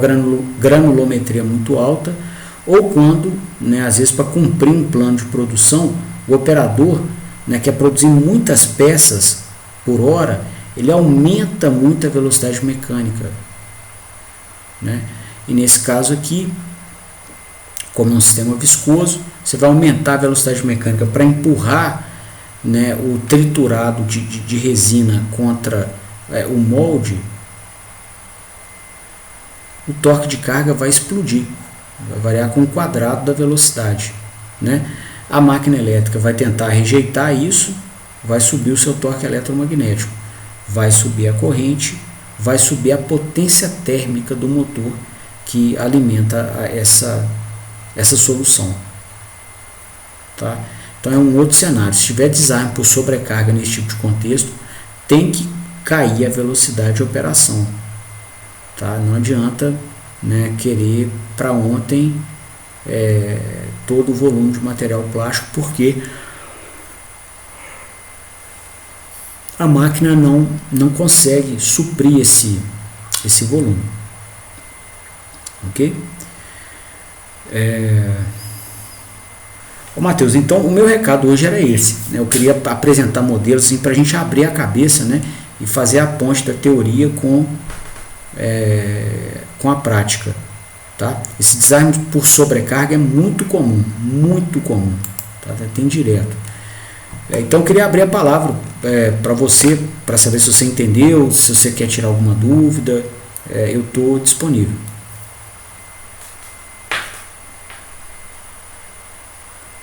granulometria muito alta, ou quando, né, às vezes para cumprir um plano de produção, o operador, né, quer produzir muitas peças por hora, ele aumenta muito a velocidade mecânica, né? E nesse caso aqui, como é um sistema viscoso, você vai aumentar a velocidade mecânica para empurrar, né, o triturado de resina contra o molde. O torque de carga vai explodir, vai variar com o quadrado da velocidade, né? A máquina elétrica vai tentar rejeitar isso, vai subir o seu torque eletromagnético, vai subir a corrente, vai subir a potência térmica do motor que alimenta essa solução, tá? Então é um outro cenário. Se tiver desarme por sobrecarga nesse tipo de contexto, tem que cair a velocidade de operação, tá? Não adianta, né, querer para ontem todo o volume de material plástico, porque a máquina não consegue suprir esse volume, ok? Ô Matheus, então o meu recado hoje era esse, né? Eu queria apresentar modelos assim, para a gente abrir a cabeça, né, e fazer a ponte da teoria com a prática, tá? Esse desarme por sobrecarga é muito comum, tá? Tem direto. Então eu queria abrir a palavra para você, para saber se você entendeu, se você quer tirar alguma dúvida, eu estou disponível.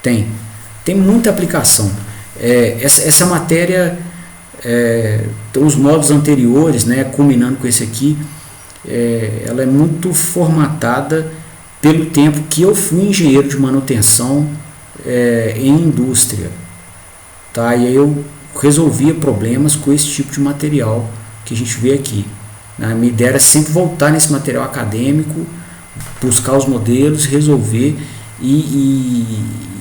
Tem muita aplicação. Essa matéria, os módulos anteriores, né, culminando com esse aqui, ela é muito formatada pelo tempo que eu fui engenheiro de manutenção em indústria, tá? E aí eu resolvia problemas com esse tipo de material que a gente vê aqui. A minha ideia era sempre voltar nesse material acadêmico, buscar os modelos, resolver, e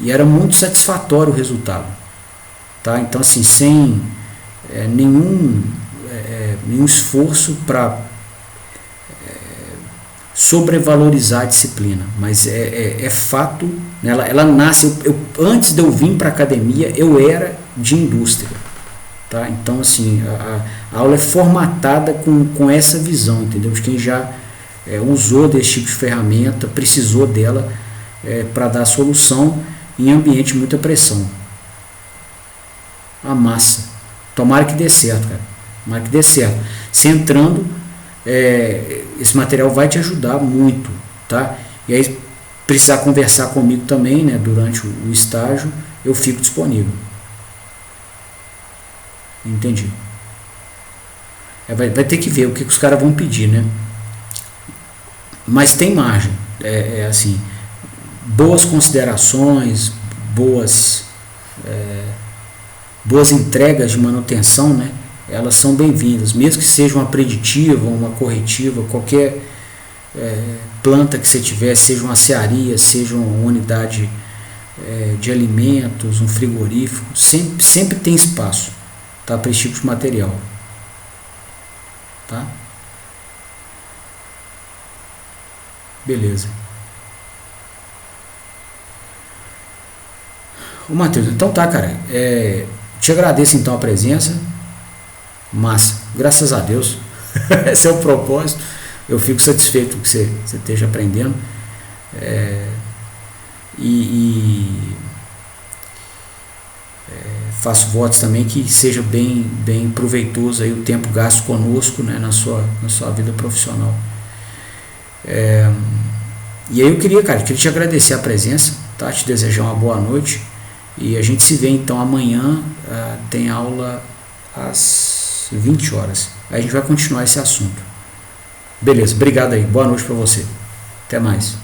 era muito satisfatório o resultado, tá? Então, assim, sem nenhum esforço para sobrevalorizar a disciplina, mas é fato, né? Ela nasce, antes de eu vir para a academia, eu era de indústria, tá? Então, assim, a aula é formatada com essa visão, entendeu? De quem já usou desse tipo de ferramenta, precisou dela para dar solução em ambiente de muita pressão. A massa. Tomara que dê certo, cara. Tomara que dê certo. Você entrando, esse material vai te ajudar muito, tá? E aí, precisar conversar comigo também, né, durante o estágio, eu fico disponível. Entendi. Vai ter que ver o que os caras vão pedir, né? Mas tem margem. Assim, boas considerações, boas entregas de manutenção, né? Elas são bem-vindas, mesmo que seja uma preditiva, uma corretiva, qualquer planta que você tiver, seja uma cearia, seja uma unidade de alimentos, um frigorífico, sempre tem espaço, tá, para esse tipo de material, tá? Beleza. Ô Matheus, então tá, cara, te agradeço então a presença. Massa, graças a Deus. Esse é o propósito. Eu fico satisfeito que você esteja aprendendo. Faço votos também que seja bem proveitoso aí o tempo gasto conosco, né, na sua vida profissional. E aí eu queria te agradecer a presença, tá? Te desejar uma boa noite. E a gente se vê então amanhã. Tem aula às 20 horas. Aí a gente vai continuar esse assunto. Beleza, obrigado aí. Boa noite para você. Até mais.